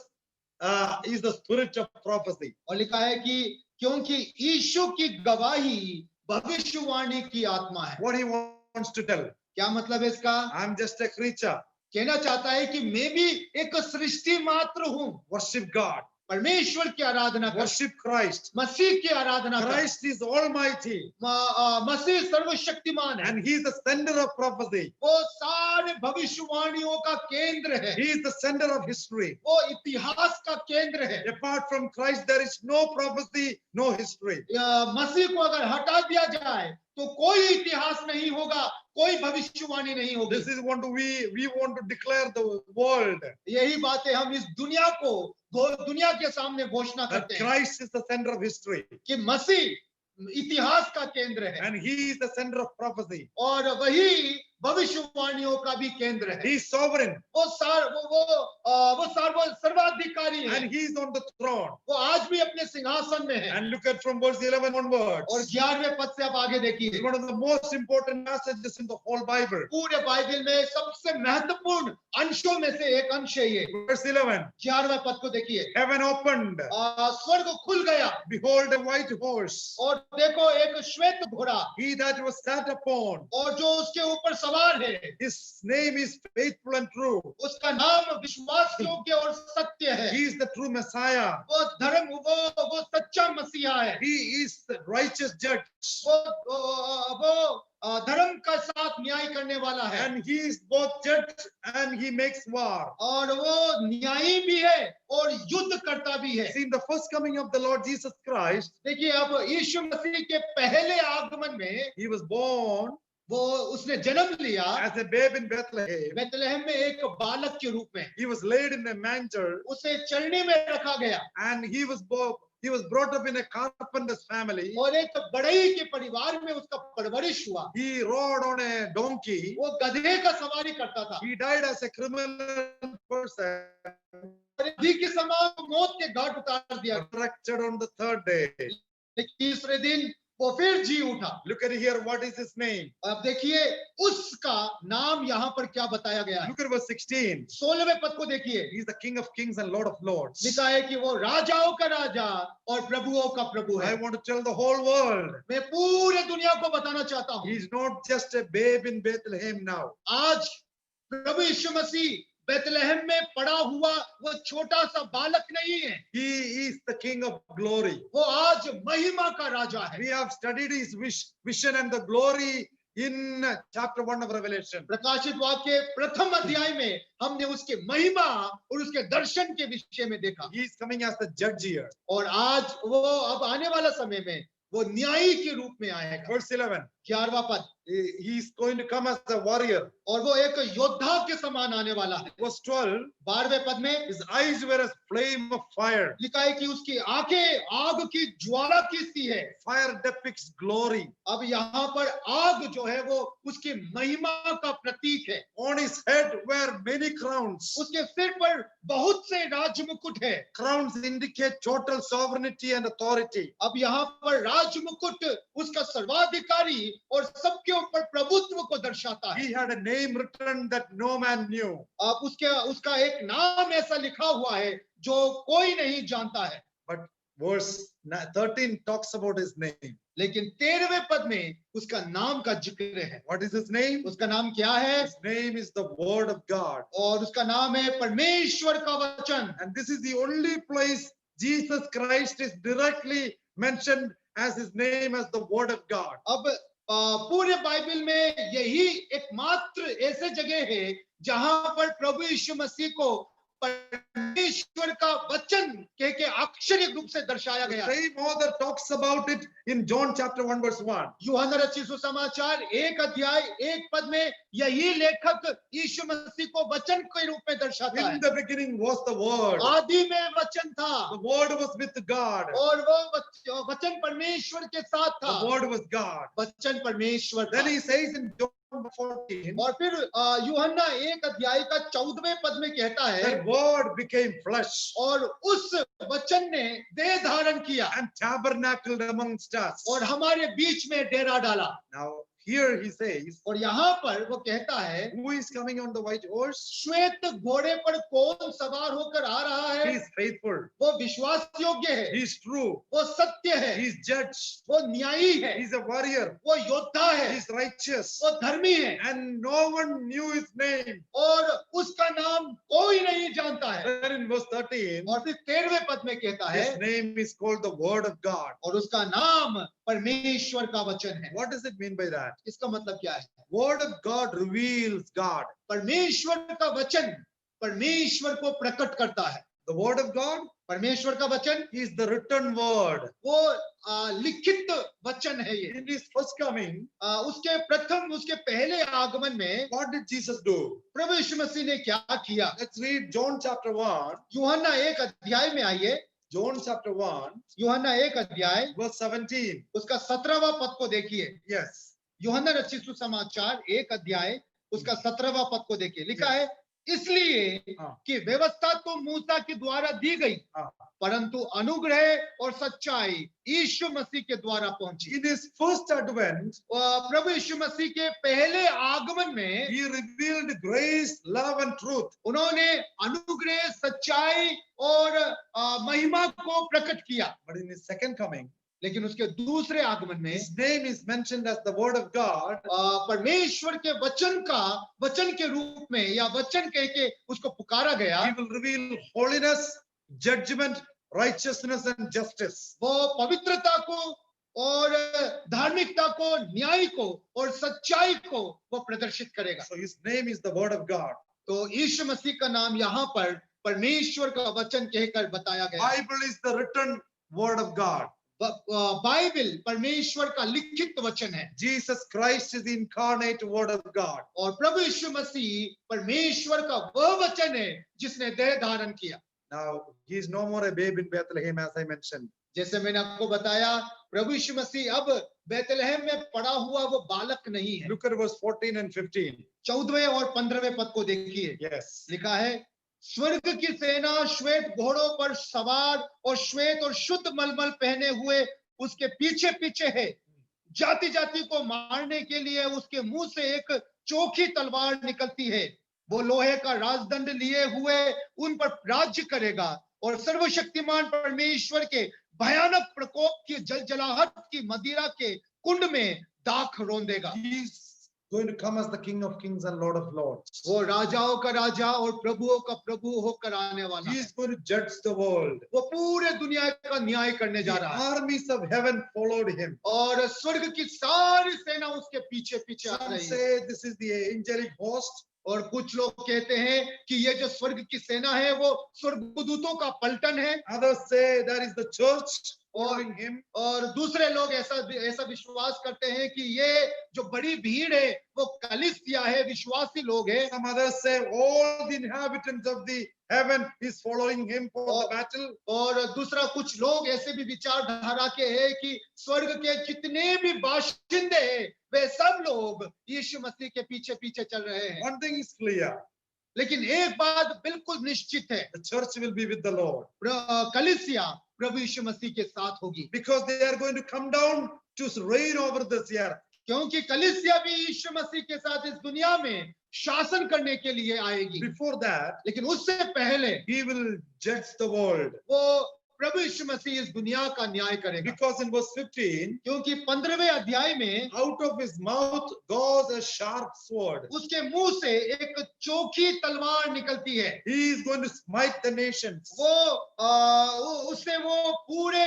is the spirit of prophecy. और लिखा है कि क्योंकि यीशु की गवाही भविष्यवाणी की आत्मा है। What he wants to tell. क्या मतलब है इसका? I am just a creature. कहना चाहता है कि मैं भी एक सृष्टि मात्र हूँ। Worship God. परमेश्वर की आराधना कर, Worship Christ. मसीह की आराधना कर। Christ is almighty. मसीह सर्वशक्तिमान है। And he is the center of prophecy. वो सारे भविष्यवाणियों का केंद्र है। He is the center of history. वो इतिहास का केंद्र है। Apart from Christ, there is no prophecy, no history. मसीह को अगर हटा दिया जाए तो कोई इतिहास नहीं होगा, कोई भविष्यवाणी नहीं होगी। This is what we want to declare the world. यही बातें हम इस दुनिया के सामने घोषणा That करते हैं Christ is the center of history. कि मसीह इतिहास का केंद्र है And he is the center of prophecy. और वही भविष्यवाणियों का भी केंद्र है। He is sovereign. वो सर्वाधिकारी है। And he is on the throne. वो आज भी अपने सिंहासन में है। And look at from verse 11 onwards. और 11वें पद से आप आगे देखिए। It's one of the most important passages in the whole Bible. पूरे बाइबल में सबसे महत्वपूर्ण अंशों में से एक अंश है ये। Verse 11. 11वें पद को देखिए। Heaven opened. स्वर्ग खुल गया Behold a white horse. और देखो एक श्वेत घोड़ा He that was sat upon. और जो उसके ऊपर सवार है, His name is faithful and true. उसका नाम विश्वास योग्य और सत्य है। He is the true Messiah. वो सच्चा मसीहा है। He is the righteous judge. वो धर्म का साथ न्याय करने वाला है। And he is both judge and he makes war. और वो न्यायी भी है और युद्ध करता भी है। See, in the first coming of the Lord Jesus Christ, देखिए अब यीशु मसीह के पहले आगमन में he was born उसने जन्म लिया as a babe in Bethlehem. Bethlehem में एक बालक के रूप में। He was laid in a manger उसे चरनी में रखा गया and he was brought up in a carpenter's family. और एक बढ़ई के परिवार में उसका परवरिश हुआ। He rode on a donkey. वो गधे का सवारी करता था। He died as a criminal person. अपराधी के समान मौत के घाट उतार दिया। Resurrected on the third day. तीसरे दिन वो फिर जी उठा। Look at here, what is his name? अब देखिए उसका नाम यहाँ पर क्या बताया गया है। Look at verse 16. 16वें पद को देखिए, He's the King of Kings and Lord of Lords. लिखा है कि वो राजाओं का राजा और प्रभुओं का प्रभु I है। want to tell the whole world, मैं पूरे दुनिया को बताना चाहता हूँ, he's not just a babe in Bethlehem now. आज प्रभु यीशु मसीह बेतलहम में पड़ा हुआ वो छोटा सा बालक नहीं है, He is the King of glory. वो आज महिमा का राजा है। We have studied his vision and the glory in chapter 1 of Revelation. प्रकाशित वाक्य प्रथम अध्याय में हमने उसके महिमा और उसके दर्शन के विषय में देखा, He is coming as the judge here. और आज वो अब आने वाला समय में वो न्यायी के रूप में आएगा। Verse 11. 11वां पद, He is going to come as a warrior. और वो एक योद्धा के समान आने वाला है। Verse 12. 12वें पद में His eyes were as flame of fire. लिखा है कि उसकी आंखें आग की ज्वाला की सी है। Fire depicts glory. अब यहाँ पर आग जो है वो उसकी महिमा का प्रतीक है। On his head were many crowns. उसके सिर पर बहुत से राज मुकुट है। Crowns indicate total sovereignty and authority. अब यहाँ पर राज मुकुट उसका सर्वाधिकारी और सबके ऊपर प्रभुत्व को दर्शाता है। He had a name written that no man knew. अब उसका एक नाम ऐसा लिखा हुआ है जो कोई नहीं जानता है। But verse 13 talks about his name. लेकिन 13वें पद में उसका नाम का जिक्र है। What is his name? उसका नाम क्या है? His name is the Word of God. और उसका नाम है परमेश्वर का वचन। And this is the only place Jesus Christ is directly mentioned as his name as the Word of God. अब पूरे बाइबल में यही एकमात्र ऐसे जगह है जहां पर प्रभु यीशु मसीह को परमेश्वर का वचन कह के अक्षरिक रूप से दर्शाया The गया है। same author talks about it in John chapter 1 verse 1. यूहन्ना रचित सुसमाचार 1 अध्याय 1 पद में यही लेखक यीशु मसीह को वचन के रूप में दर्शाता है। In the beginning was the Word. आदि में वचन था, The Word was with God. और वो वचन परमेश्वर के साथ था। The Word was God. वचन परमेश्वर था। Then he says in John 14, और फिर यूहन्ना 1 अध्याय का 14वें पद में कहता है, that Word became flesh और उस वचन ने देह धारण किया and tabernacled amongst us. और हमारे बीच में डेरा डाला। Now here he says, और यहाँ पर वो कहता है, who is coming on the white horse? श्वेत घोड़े पर कौन सवार होकर आ रहा He है? is faithful. वो विश्वास योग्य है, He is true. वो सत्य है, He is judge. वो न्यायी है, He is a warrior. वो योद्धा He है, is righteous. वो धर्मी है, And no one knew his name. और उसका नाम कोई नहीं जानता है। Then in verse 13, और फिर 13वें पद में कहता है, his name is called the Word of God. और उसका नाम परमेश्वर का वचन है। What does it mean by that? इसका मतलब क्या है? Word of God reveals God. परमेश्वर का वचन परमेश्वर को प्रकट करता है। The Word of God परमेश्वर का वचन is the written word. वो लिखित वचन है ये। In his first coming, उसके पहले आगमन में what did Jesus do? प्रभु यीशु मसीह ने क्या किया? Let's read John chapter 1. यूहन्ना 1 अध्याय में आइए। John chapter 1, यूहन्ना 1 अध्याय verse 17. उसका 17वां पद को देखिए। Yes. यूहन्ना रचित सुसमाचार 1 अध्याय उसका 17वां पद को देखिए। लिखा है, इसलिए कि व्यवस्था तो मूसा के द्वारा दी गई, परंतु अनुग्रह और सच्चाई यीशु मसीह के द्वारा पहुंची। In his first advent, प्रभु यीशु मसीह के पहले आगमन में he revealed grace, love and truth. उन्होंने अनुग्रह, सच्चाई और महिमा को प्रकट किया। But in his second coming, लेकिन उसके दूसरे आगमन में his name is mentioned as the Word of God. परमेश्वर के वचन के रूप में या वचन कह के उसको पुकारा गया। He will reveल holiness, judgment, righteousness and justice. वो पवित्रता को और धार्मिकता को, न्याय को और सच्चाई को वो प्रदर्शित करेगा। So his name is the Word of God. तो यीशु मसीह का नाम यहाँ पर परमेश्वर का वचन कहकर बताया गया। Bible is the written Word of God. Bible परमेश्वर का लिखित वचन है। Jesus Christ is the incarnate Word of God. और प्रभु यीशु मसीह परमेश्वर का वह वचन है जिसने देह धारण किया। Now he is no more a babe in Bethlehem, as I mentioned. जैसे मैंने आपको बताया, प्रभु यीशु मसीह अब बेतलहम में पड़ा हुआ वो बालक नहीं है। Look at verse 14 and 15. 14वें और 15वें पद को देखिए। Yes. लिखा है, स्वर्ग की सेना श्वेत घोड़ों पर सवार और श्वेत और शुद्ध मलमल पहने हुए उसके पीछे पीछे है। जाति जाति को मारने के लिए उसके मुंह से एक चोखी तलवार निकलती है। वो लोहे का राजदंड लिए हुए उन पर राज्य करेगा और सर्वशक्तिमान परमेश्वर के भयानक प्रकोप की जलजलाहट की मदिरा के कुंड में दाख रौंदेगा। He is going to come as the King of Kings and Lord of Lords. वो राजाओं का राजा और प्रभुओं का प्रभु होकर आने वाला He है। is going to judge the world. वो पूरे दुनिया का न्याय करने जा The रहा है armies of heaven followed him. और स्वर्ग की सारी सेना उसके पीछे पीछे आ Some रही है। say this is the angelic host. और कुछ लोग कहते हैं कि ये जो स्वर्ग की सेना है वो स्वर्गदूतों का पलटन है। Others say that is the church following him. और दूसरे लोग ऐसा विश्वास करते हैं कि ये जो बड़ी भीड़ है वो कलीसिया है, विश्वासी लोग हैं। Some others say all the inhabitants of the heaven is following him for the battle. और दूसरा कुछ लोग ऐसे भी विचारधारा के हैं कि स्वर्ग के जितने भी बाशिंदे हैं वे सब लोग यीशु मसीह के पीछे पीछे चल रहे हैं। One thing is clear. लेकिन एक बात बिल्कुल निश्चित है, The church will be with the Lord. कलीसिया प्रभु यीशु मसीह के साथ होगी। Because they are going to come down to reign over this earth. क्योंकि कलीसिया भी यीशु मसीह के साथ इस दुनिया में शासन करने के लिए आएगी। Before that, लेकिन उससे पहले he will judge the world. वो प्रभु यीशु मसीह इस दुनिया का न्याय करेगा। Because in verse 15, क्योंकि 15वें अध्याय में out of his mouth goes a sharp sword. उसके मुंह से एक चोखी तलवार निकलती है। He is going to smite the nations. उससे वो पूरे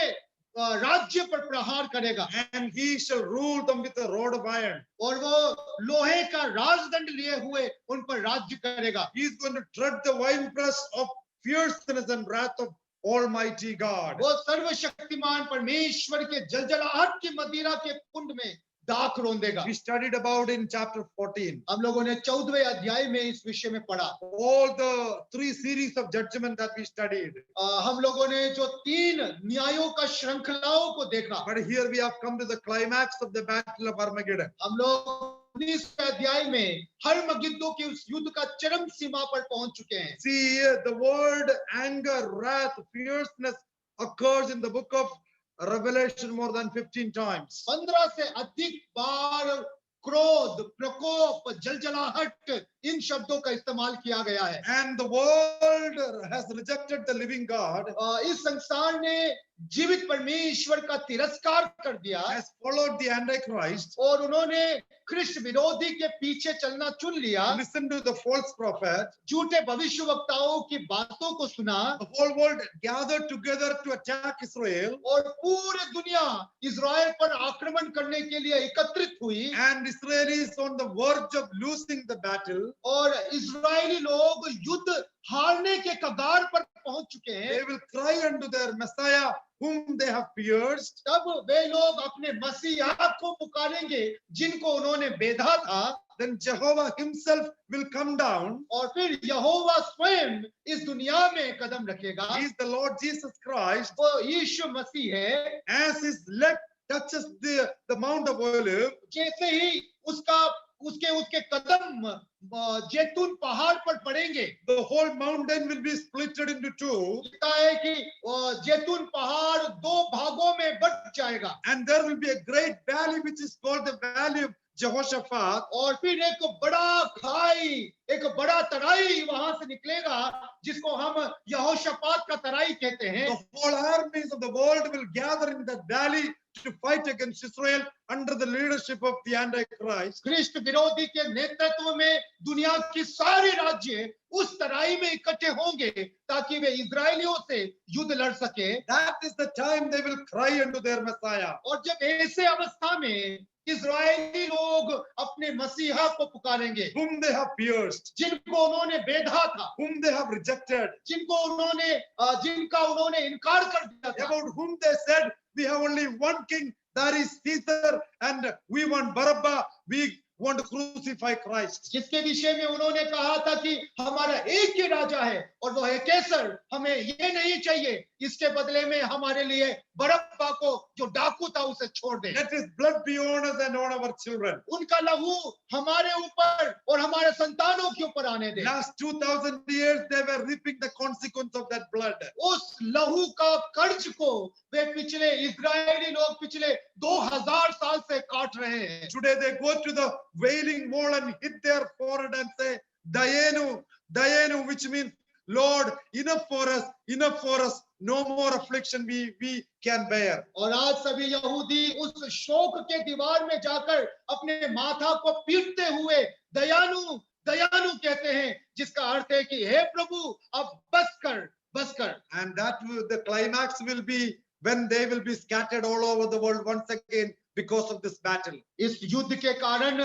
राज्य पर प्रहार करेगा And he shall rule them with a rod of iron. और वो लोहे का राजदंड लिए हुए उन पर राज्य करेगा। He is going to tread the winepress of fierceness and wrath of Almighty God. वो सर्वशक्तिमान परमेश्वर के जलजलाहट की मदिरा के कुंड में दाख रौंदेगा। We studied about in chapter 14. हम लोगों ने 14वें अध्याय में इस विषय में पढ़ा। All the three series of judgment that we studied. हम लोगों ने जो 3 न्यायों का श्रृंखलाओं को देखा। But here we have come to the climax of the battle of Armageddon. हम लोग 19वें अध्याय में हर्मगिद्दो के उस युद्ध का चरम सीमा पर पहुंच चुके हैं। See, the word anger, wrath, fierceness occurs in the book of Revelation more than 15 times. 15 से अधिक बार क्रोध, प्रकोप, जलजलाहट इन शब्दों का इस्तेमाल किया गया है। And the world has rejected the living God, इस संसार ने जीवित परमेश्वर का तिरस्कार कर दिया has followed the Antichrist, और उन्होंने ख्रिस्त विरोधी के पीछे चलना चुन लिया। listened to the false prophet. झूठे भविष्यवक्ताओं की बातों को सुना The whole world gathered together to attack Israel, और पूरी दुनिया इजराइल पर आक्रमण करने के लिए एकत्रित हुई and Israelis on the verge of losing the battle. और इजरायली लोग युद्ध हारने के कगार पर पहुंच चुके हैं। They will cry unto their Messiah whom they have pierced. तब वे लोग अपने मसीहा को पुकारेंगे जिनको उन्होंने बेधा था। Then Jehovah himself will come down. और फिर यहोवा स्वयं इस दुनिया में कदम रखेगा। He is the Lord Jesus Christ. वो यीशु मसीह है। As his leg touches the Mount of Olive, जैसे ही उसके कदम जैतून पहाड़ पर पड़ेंगे, the whole mountain will be splitted into two, लिखा है कि जैतून पहाड़ 2 भागों में बट जाएगा and there will be a great valley which is called the Valley of Jehoshaphat. और फिर एक बड़ा खाई, एक बड़ा तराई वहां से निकलेगा जिसको हम यहोशापात का तराई कहते हैं। The whole armies of the world will gather in that valley to fight against Israel under the leadership of the Antichrist. ख्रिस्त विरोधी के नेतृत्व में दुनिया की सारी राज्य उस तराई में इकट्ठे होंगे ताकि वे इजरायलियों से युद्ध लड़ सके। That is the time they will cry unto their Messiah. और जब ऐसे अवस्था में इजरायली लोग अपने मसीहा को पुकारेंगे Whom they have pierced, जिनको उन्होंने बेधा था, whom they have rejected, जिनका उन्होंने इनकार कर दिया था, about whom they said, we have only one king, that is Caesar, and we want Barabbas, we want to crucify Christ. जिसके विषय में उन्होंने कहा था कि हमारा एक ही राजा है और वो है कैसर, हमें ये नहीं चाहिए, इसके बदले में हमारे लिए बरब्बा को जो डाकू था उसे छोड़ दे। Let his blood be on us and on our children. उनका लहू हमारे ऊपर और हमारे संतानों के ऊपर आने दे। Last 2000 years they were reaping the consequence of that blood. उस लहू का कर्ज को वे पिछले इजरायली लोग पिछले 2000 साल से काट रहे हैं। Today they go to the wailing wall and hit their forehead and say, Dayenu, Dayenu, which means, Lord, enough for us, no more affliction we can bear. और आज सभी यहूदी उस शोक के दीवार में जाकर अपने माथा को पीटते हुए दयालु दयालु कहते हैं, जिसका अर्थ है कि हे प्रभु अब बस कर। And the climax will be when they will be scattered all over the world once again because of this battle. इस युद्ध के कारण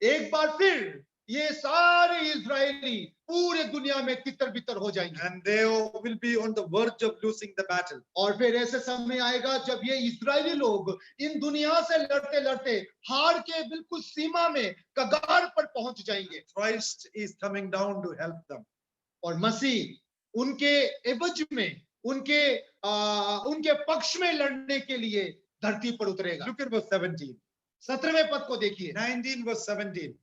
एक बार फिर ये सारे इजरायली पूरे दुनिया में तितर बितर हो जाएंगे। And they will be on the verge of losing the battle. और फिर ऐसे समय आएगा जब ये इजरायली लोग इन दुनिया से लड़ते लड़ते हार के बिल्कुल सीमा में कगार पर पहुंच जाएंगे। Christ is coming down to help them. और मसीह उनके एवज में उनके पक्ष में लड़ने के लिए धरती पर उतरेगा। Look at verse 17. 17वें पद को देखिए। 19 verse 17.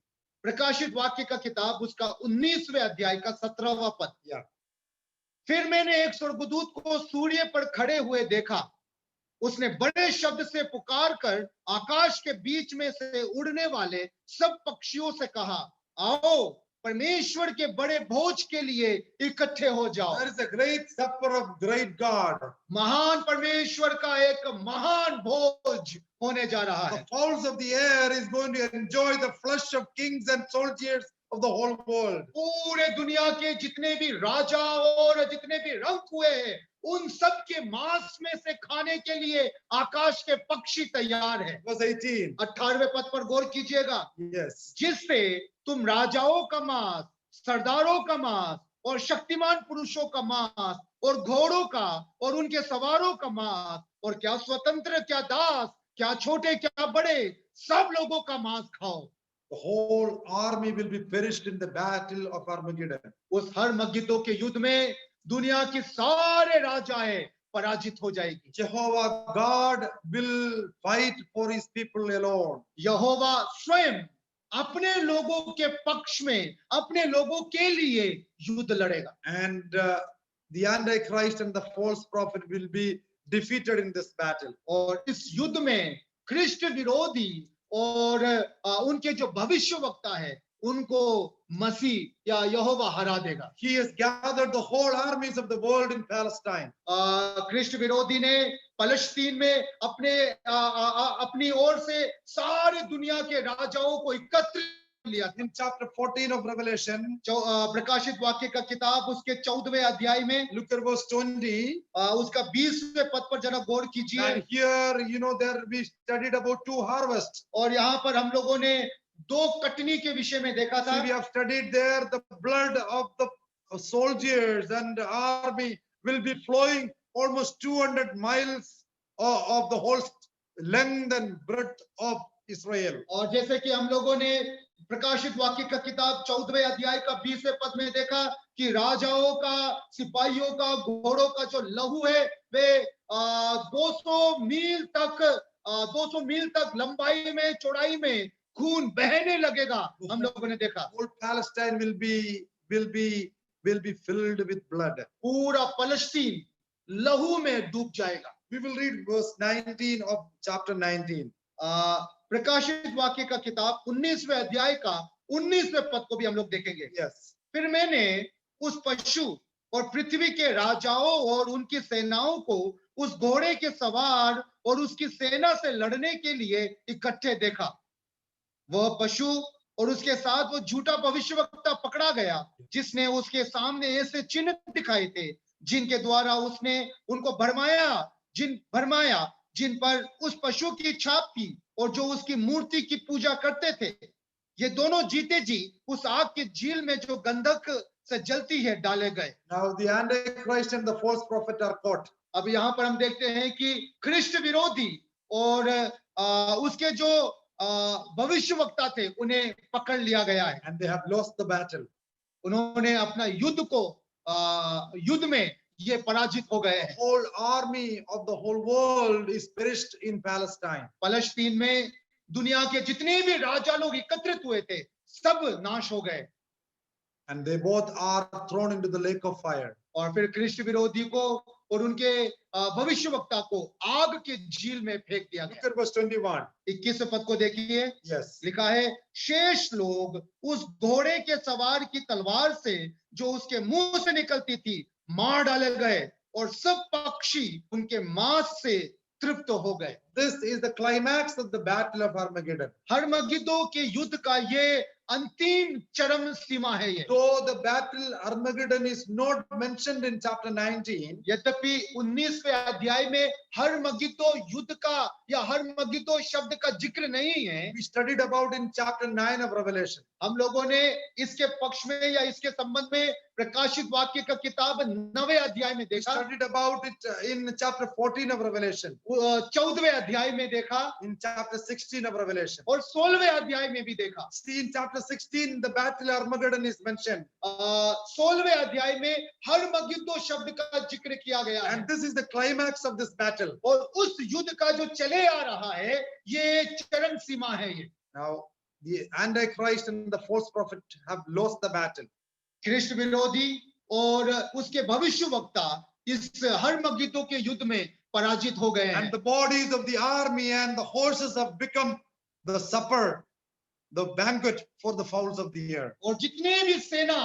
प्रकाशित वाक्य का किताब उसका 19वें अध्याय का 17वां पद। Yeah. फिर मैंने एक स्वर्गदूत को सूर्य पर खड़े हुए देखा। उसने बड़े शब्द से पुकार कर आकाश के बीच में से उड़ने वाले सब पक्षियों से कहा, आओ परमेश्वर के बड़े भोज के लिए इकट्ठे हो जाओ। There is a great supper of great God. महान परमेश्वर का एक महान भोज होने जा रहा The है। fowls of the air is going to enjoy the flesh of kings and soldiers of the whole world. पूरे दुनिया के जितने भी राजा और जितने भी रंग हुए हैं, उन सब के मांस में से खाने के लिए आकाश के पक्षी तैयार हैं। Verse 18. 18वें पद पर गौर कीजिएगा। Yes. जिससे तुम राजाओं का मांस, सरदारों का मांस और शक्तिमान पुरुषों का मांस और घोड़ों का और उनके सवारों का मांस और क्या स्वतंत्र क्या दास क्या छोटे क्या बड़े सब लोगों का मांस खाओ। The whole army will be perished in the battle of Armageddon. उस हर मगिद्दो के युद्ध में दुनिया की सारे राजाएं पराजित हो जाएगी। Jehovah God will fight for his people alone. यहोवा स्वयं अपने लोगों के पक्ष में अपने लोगों के लिए युद्ध लड़ेगा। And the Antichrist and the false prophet will be defeated in this battle. और इस युद्ध में ख्रिस्ट विरोधी और उनके जो भविष्यवक्ता है उनको मसीह या यहोवा हरा देगा। He has gathered the whole armies of the world in Palestine. Christ विरोधी ने फलस्तीन में अपनी ओर से सारे दुनिया के राजाओं को एकत्र लिया। In chapter 14 of Revelation, प्रकाशित वाक्य का किताब उसके 14वें अध्याय में look at verse 20. उसका 20वें पद पर जरा गौर कीजिए। And here, there we studied about 2 harvests. और यहाँ पर हम लोगों ने 2 कटनी के विषय में देखा था। See, we have studied there the blood of the soldiers and the army will be flowing almost 200 miles of the whole length and breadth of Israel. और जैसे कि हम लोगों ने प्रकाशित वाक्य का किताब 14वें अध्याय का 20वें पद में देखा कि राजाओं का सिपाहियों का घोड़ों का जो लहू है वे 200 मील तक लंबाई में चौड़ाई में खून बहने लगेगा। हम लोगों ने देखा Whole Palestine will be filled with blood. पूरा फलस्तीन लहू में डूब जाएगा। We will read verse 19 of chapter 19. प्रकाशित वाक्य का किताब 19वें अध्याय का 19वें पद को भी हम लोग देखेंगे। Yes. फिर मैंने उस पशु और पृथ्वी के राजाओं और उनकी सेनाओं को उस घोड़े के सवार और उसकी सेना से लड़ने के लिए इकट्ठे देखा। वह पशु और उसके साथ वो झूठा भविष्यवक्ता पकड़ा गया जिसने उसके सामने ऐसे चिन्ह दिखाए थे जिनके द्वारा उसने उनको भरमाया जिन पर उस पशु की छाप थी और जो उसकी मूर्ति की पूजा करते थे। ये दोनों जीते जी उस आग की झील में जो गंधक से जलती है डाले गए। Now the Antichrist and the false prophet are caught. अब यहाँ पर हम देखते हैं कि ख्रिस्ट विरोधी और उसके जो भविष्यवक्ता थे उन्हें पकड़ लिया गया है। And they have lost the battle. उन्होंने अपना युद्ध में ये पराजित हो गए The हैं। whole army of the whole world is perished in Palestine. फलस्तीन में दुनिया के जितने भी राजा लोग एकत्रित हुए थे सब नाश हो गए। And they both are thrown into the lake of fire. और फिर ख्रिस्ट विरोधी को और उनके भविष्यवक्ता को आग के झील में फेंक दिया Look गया। at verse 21. 21वें पद को देखिए, Yes. लिखा है, शेष लोग उस घोड़े के सवार की तलवार से जो उसके मुंह से निकलती थी मार डाले गए और सब पक्षी उनके मांस से तृप्त हो गए। This is the climax of the battle of Armageddon. हर्मगिद्दो के युद्ध का ये अंतिम चरम सीमा है ये। Though the battle Armageddon is not mentioned in chapter 19, यद्यपि 19वें अध्याय में हर्मगिद्दो युद्ध का या हर्मगिद्दो शब्द का जिक्र नहीं है, we studied about in chapter 9 of Revelation. हम लोगों ने इसके पक्ष में या इसके संबंध में प्रकाशित वाक्य का किताब 9वें अध्याय में We देखा, studied about it in chapter 14 of Revelation, 14वें अध्याय में देखा in chapter 16 of Revelation. और 16वें अध्याय में भी देखा। See, in chapter 16, the battle Armageddon is mentioned. 16वें अध्याय में हर्मगिद्दो शब्द का जिक्र किया गया है And this is the climax of this battle. और उस युद्ध का जो चले आ रहा है ये चरम सीमा है ये। Now, the Antichrist and the false prophet have lost the battle. Christ विरोधी और उसके भविष्यवक्ता इस हर्मगिद्दो के युद्ध में पराजित हो गए हैं And the bodies of the army and the horses have become the supper, the banquet for the fowls of the air. और जितने भी सेना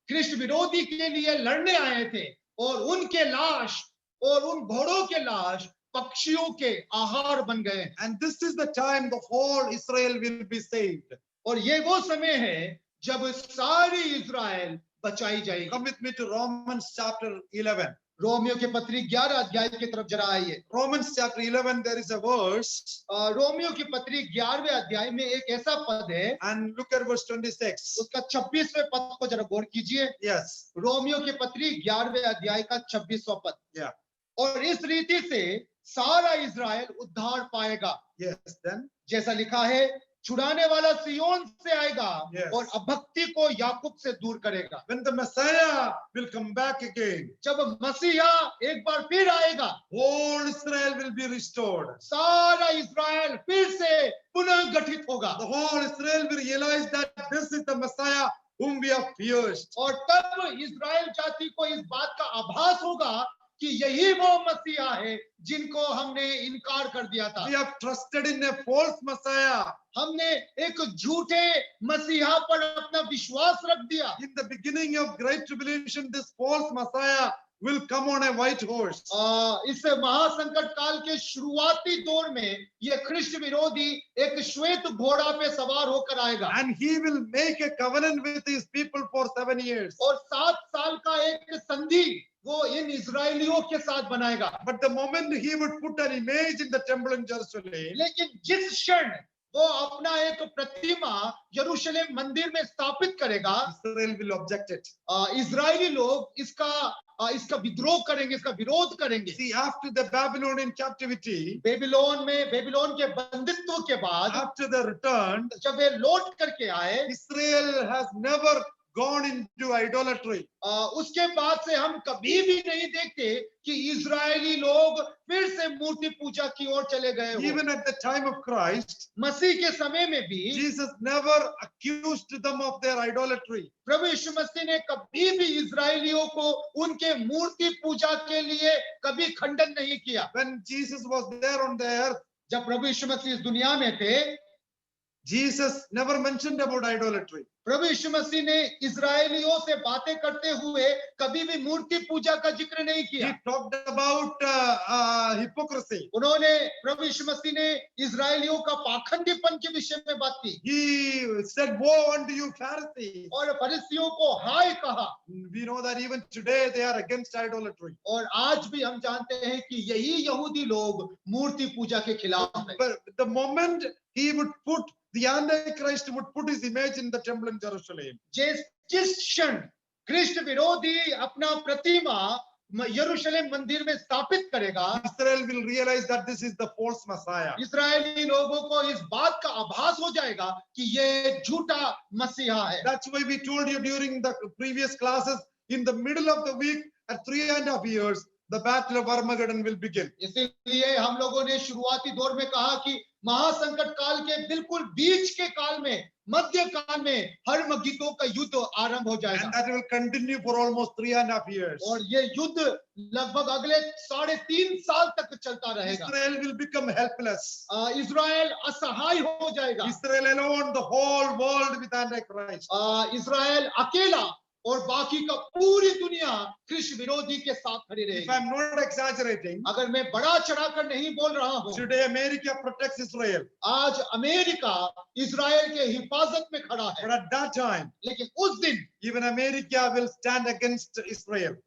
ख्रिस्ट विरोधी के लिए लड़ने आए थे और उनके लाश और उन घोड़ों के लाश पक्षियों के आहार बन गए हैं। And this is the time the whole Israel will be saved. और ये वो समय है जब सारी इजराइल बचाई जाएगी। Come with me to Romans chapter 11. Romeo के पत्री 11 अध्याय की तरफ जरा आइए। Romans chapter 11, there is a verse, Romeo की पत्री 11वें अध्याय में एक ऐसा पद है, and look at verse 26. उसका 26वें पद को जरा गौर कीजिए। Yes, रोमियो की पत्री 11वें अध्याय का 26वां पद। yeah, और इस रीति से सारा इजराइल उद्धार पाएगा, yes, then, जैसा लिखा है, छुड़ाने वाला सियोन से आएगा Yes. और अभक्ति को याकूब से दूर करेगा। when the Messiah will come back again, जब मसीहा एक बार फिर आएगा, whole Israel will be restored. सारा इजराइल फिर से पुनः गठित होगा The whole Israel will realize that this is the Messiah whom we have pierced. और तब इजराइल जाति को इस बात का आभास होगा कि यही वो मसीहा है जिनको हमने इनकार कर दिया था। We have trusted in a false Messiah. हमने एक झूठे मसीहा पर अपना विश्वास रख दिया। In the beginning of Great Tribulation, this false Messiah will come on a white horse. इस महासंकट काल के शुरुआती दौर में ये ख्रिस्त विरोधी एक श्वेत घोड़ा पे सवार होकर आएगा And he will make a covenant with his people for 7 years. और 7 साल का एक संधि वो इन इजरायलियों के साथ बनाएगा। But the moment he would put an image in the temple in Jerusalem, लेकिन जिस क्षण वो अपना एक प्रतिमा यरूशलेम मंदिर में स्थापित करेगा, Israel will object it. Israeli लोग इसका विद्रोह करेंगे, इसका विरोध करेंगे। See, after the Babylonian captivity, Babylon के बंदित्व के बाद after the return, जब वे लौट करके आए, Israel has never gone into idolatry. उसके बाद से हम कभी भी नहीं देखते कि इजरायली लोग फिर से मूर्ति पूजा की ओर चले गए हो। Even at the time of Christ, मसीह के समय में भी Jesus never accused them of their idolatry. प्रभु यीशु मसीह ने कभी भी इजरायलियों को उनके मूर्ति पूजा के लिए कभी खंडन नहीं किया। When Jesus was there on the earth, जब प्रभु यीशु मसीह इस दुनिया में थे, Jesus never mentioned about idolatry. प्रभु यीशु मसीह ने इजरायलियों से बातें करते हुए कभी भी मूर्ति पूजा का जिक्र नहीं किया। He talked about hypocrisy. उन्होंने प्रभु यीशु मसीह ने इजरायलियों का पाखंडीपन के विषय में बात की He said, "Woe unto you, Pharisees." और फरीसियों को हाय कहा। We know that even today they are against idolatry. और आज भी हम जानते हैं कि यही यहूदी लोग मूर्ति पूजा के खिलाफ हैं। But the moment he would put, the Antichrist would put his image in the temple in Jerusalem, जिस क्षण ख्रिस्त विरोधी अपना प्रतिमा यरूशलेम मंदिर में स्थापित करेगा, Israel will realize that this is the false Messiah. इस्राएली लोगों को इस बात का आभास हो जाएगा कि ये झूठा मसीहा है। That's why we told you during the previous classes, in the middle of the week, at 3.5 years, the battle of Armageddon will begin. इसीलिए हम लोगों ने शुरुआती दौर में कहा कि महासंकट काल के बिल्कुल बीच के काल में, मध्य काल में हर्मगिद्दों का युद्ध आरंभ हो जाएगा। And that will continue for almost 3.5 years. और ये युद्ध लगभग अगले 3.5 साल तक चलता रहेगा। Israel will become helpless. Israel असहाय हो जाएगा। Israel alone, the whole world with Antichrist. Israel अकेला और बाकी का पूरी दुनिया ख्रिस्त विरोधी के साथ खड़ी If रहेगी। I'm not exaggerating, अगर मैं बड़ा चढ़ाकर नहीं बोल रहा हूँ, today America protects Israel. आज अमेरिका इजराइल के हिफाजत में खड़ा है, But at that time, लेकिन उस दिन even America will stand against Israel.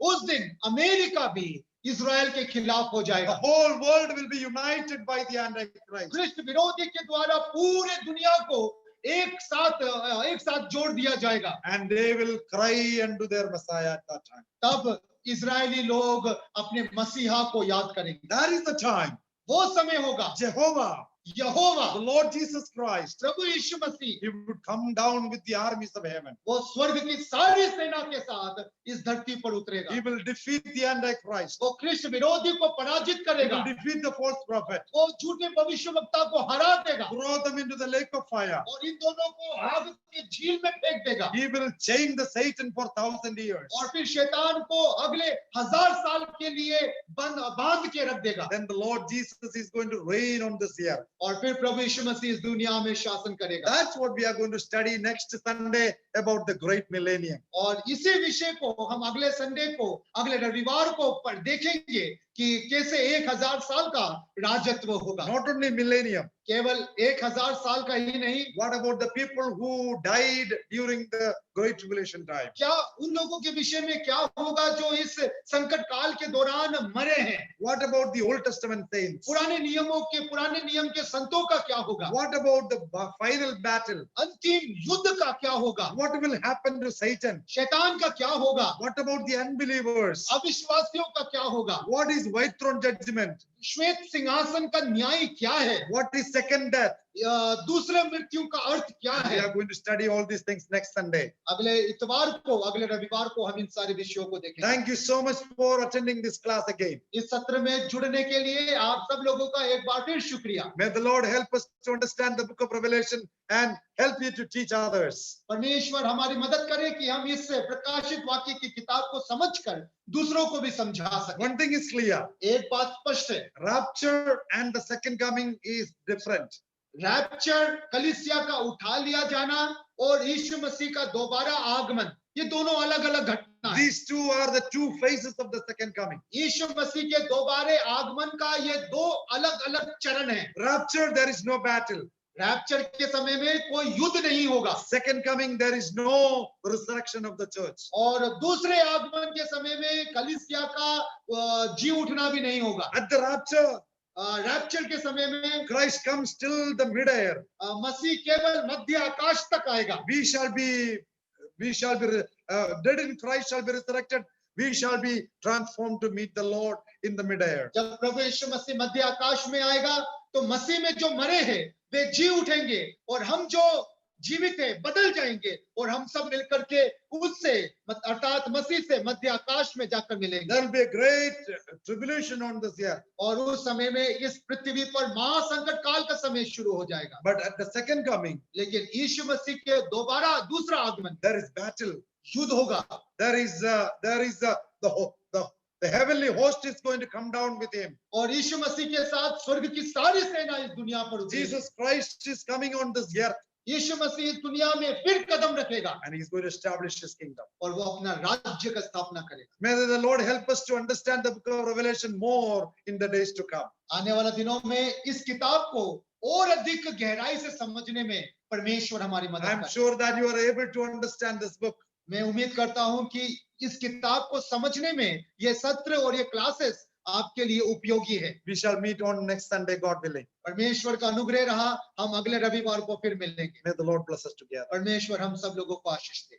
America भी इजराइल के खिलाफ हो The जाएगा। whole world will be united by the Antichrist. ख्रिस्त विरोधी के द्वारा पूरे दुनिया को एक साथ जोड़ दिया जाएगा। And they will cry unto their Messiah at that time. तब इजरायली लोग अपने मसीहा को याद करेंगे। That is the time. वो समय होगा Jehovah, Jehovah, the Lord Jesus Christ, Prabhu Yeshu Masih, he would come down with the armies of heaven. वो स्वर्ग की सारी सेना के साथ इस धरती पर उतरेगा। He will defeat the Antichrist. वो ख्रिस्त विरोधी को पराजित He करेगा। will defeat the false prophet. वो झूठे भविष्यवक्ता को हरा देगा Throw them into the lake of fire. और इन दोनों को आग की झील में फेंक देगा। He will chain the Satan for 1,000 years. और फिर शैतान को अगले 1000 साल के लिए बांध के रख देगा। Then the Lord Jesus is going to reign on this earth. और फिर प्रभु यीशु मसीह इस दुनिया में शासन करेगा। That's what we are going to study next Sunday about the great millennium. और इसी विषय को हम अगले संडे को, अगले रविवार को पर देखेंगे कि कैसे 1000 साल का राजत्व होगा। Not only millennium. केवल 1000 साल का ही नहीं, What about the people who died during the Great Tribulation time? क्या उन लोगों के विषय में क्या होगा जो इस संकट काल के दौरान मरे हैं? What about the Old Testament saints? पुराने नियम के संतों का क्या होगा? What about the final battle? अंतिम युद्ध का क्या होगा? What will happen to Satan? शैतान का क्या होगा? What about the unbelievers? अविश्वासियों का क्या होगा? What is white throne judgment? श्वेत सिंहासन का न्याय क्या है? What is second death? दूसरे मृत्यु का अर्थ क्या We है? are going to study all these things next Sunday. अगले इतवार को, अगले रविवार को हम इन सारे विषयों को देखेंगे। Thank you so much for attending this class again. इस सत्र में जुड़ने के लिए आप सब लोगों का एक बार फिर शुक्रिया। May the Lord help us to understand the book of Revelation and help you to teach others. परमेश्वर हमारी मदद करे कि हम इस प्रकाशित वाक्य की किताब को समझकर दूसरों को भी समझा सकें। One thing is clear. एक बात स्पष्ट है, Rapture and the second coming is different. Rapture, कलीसिया का उठा लिया जाना और यीशु मसीह का दोबारा आगमन, ये दोनों अलग-अलग घटना है। These two are the two phases of the second coming. यीशु मसीह के दोबारे आगमन का ये दो अलग-अलग चरण है। Rapture, there is no battle. Rapture के समय में कोई युद्ध नहीं होगा Second coming, there is no resurrection of the church. और दूसरे आगमन के समय में कलीसिया का जी उठना भी नहीं होगा। At the rapture, रैप्चर के समय में Christ comes till the mid-air. मसीह केवल मध्य आकाश तक आएगा। We shall be dead in Christ shall be resurrected. We shall be transformed to meet the Lord in the mid-air. जब प्रभु यीशु मसीह मध्य आकाश में आएगा तो मसीह में जो मरे हैं वे जी उठेंगे और हम जो जीवित है बदल जाएंगे और हम सब मिलकर के उससे अर्थात मसीह से मध्य आकाश में जाकर मिलेंगे। There will be a great tribulation on this earth. और उस समय में इस पृथ्वी पर महासंकट काल का समय शुरू हो जाएगा। But at the second coming, लेकिन यीशु मसीह के दोबारा दूसरा आगमन, there is battle. युद्ध होगा। The heavenly host is going to come down with him. और यीशु मसीह के साथ स्वर्ग की सारी सेना इस दुनिया पर उतरेगी। Jesus Christ is coming on this earth यीशु मसीह इस दुनिया में फिर कदम रखेगा and he is going to establish his kingdom. और वो अपना राज्य का स्थापना करेगा। May the Lord help us to understand the book of Revelation more in the days to come. आने वाले दिनों में इस किताब को और अधिक गहराई से समझने में परमेश्वर हमारी मदद I'm करे। sure that you are able to understand this book. मैं उम्मीद करता हूं कि इस किताब को समझने में ये सत्र और ये क्लासेस आपके लिए उपयोगी है। We shall meet on next Sunday, God willing. परमेश्वर का अनुग्रह रहा, हम अगले रविवार को फिर मिलेंगे। May the Lord bless us together. परमेश्वर हम सब लोगों को आशीष दे।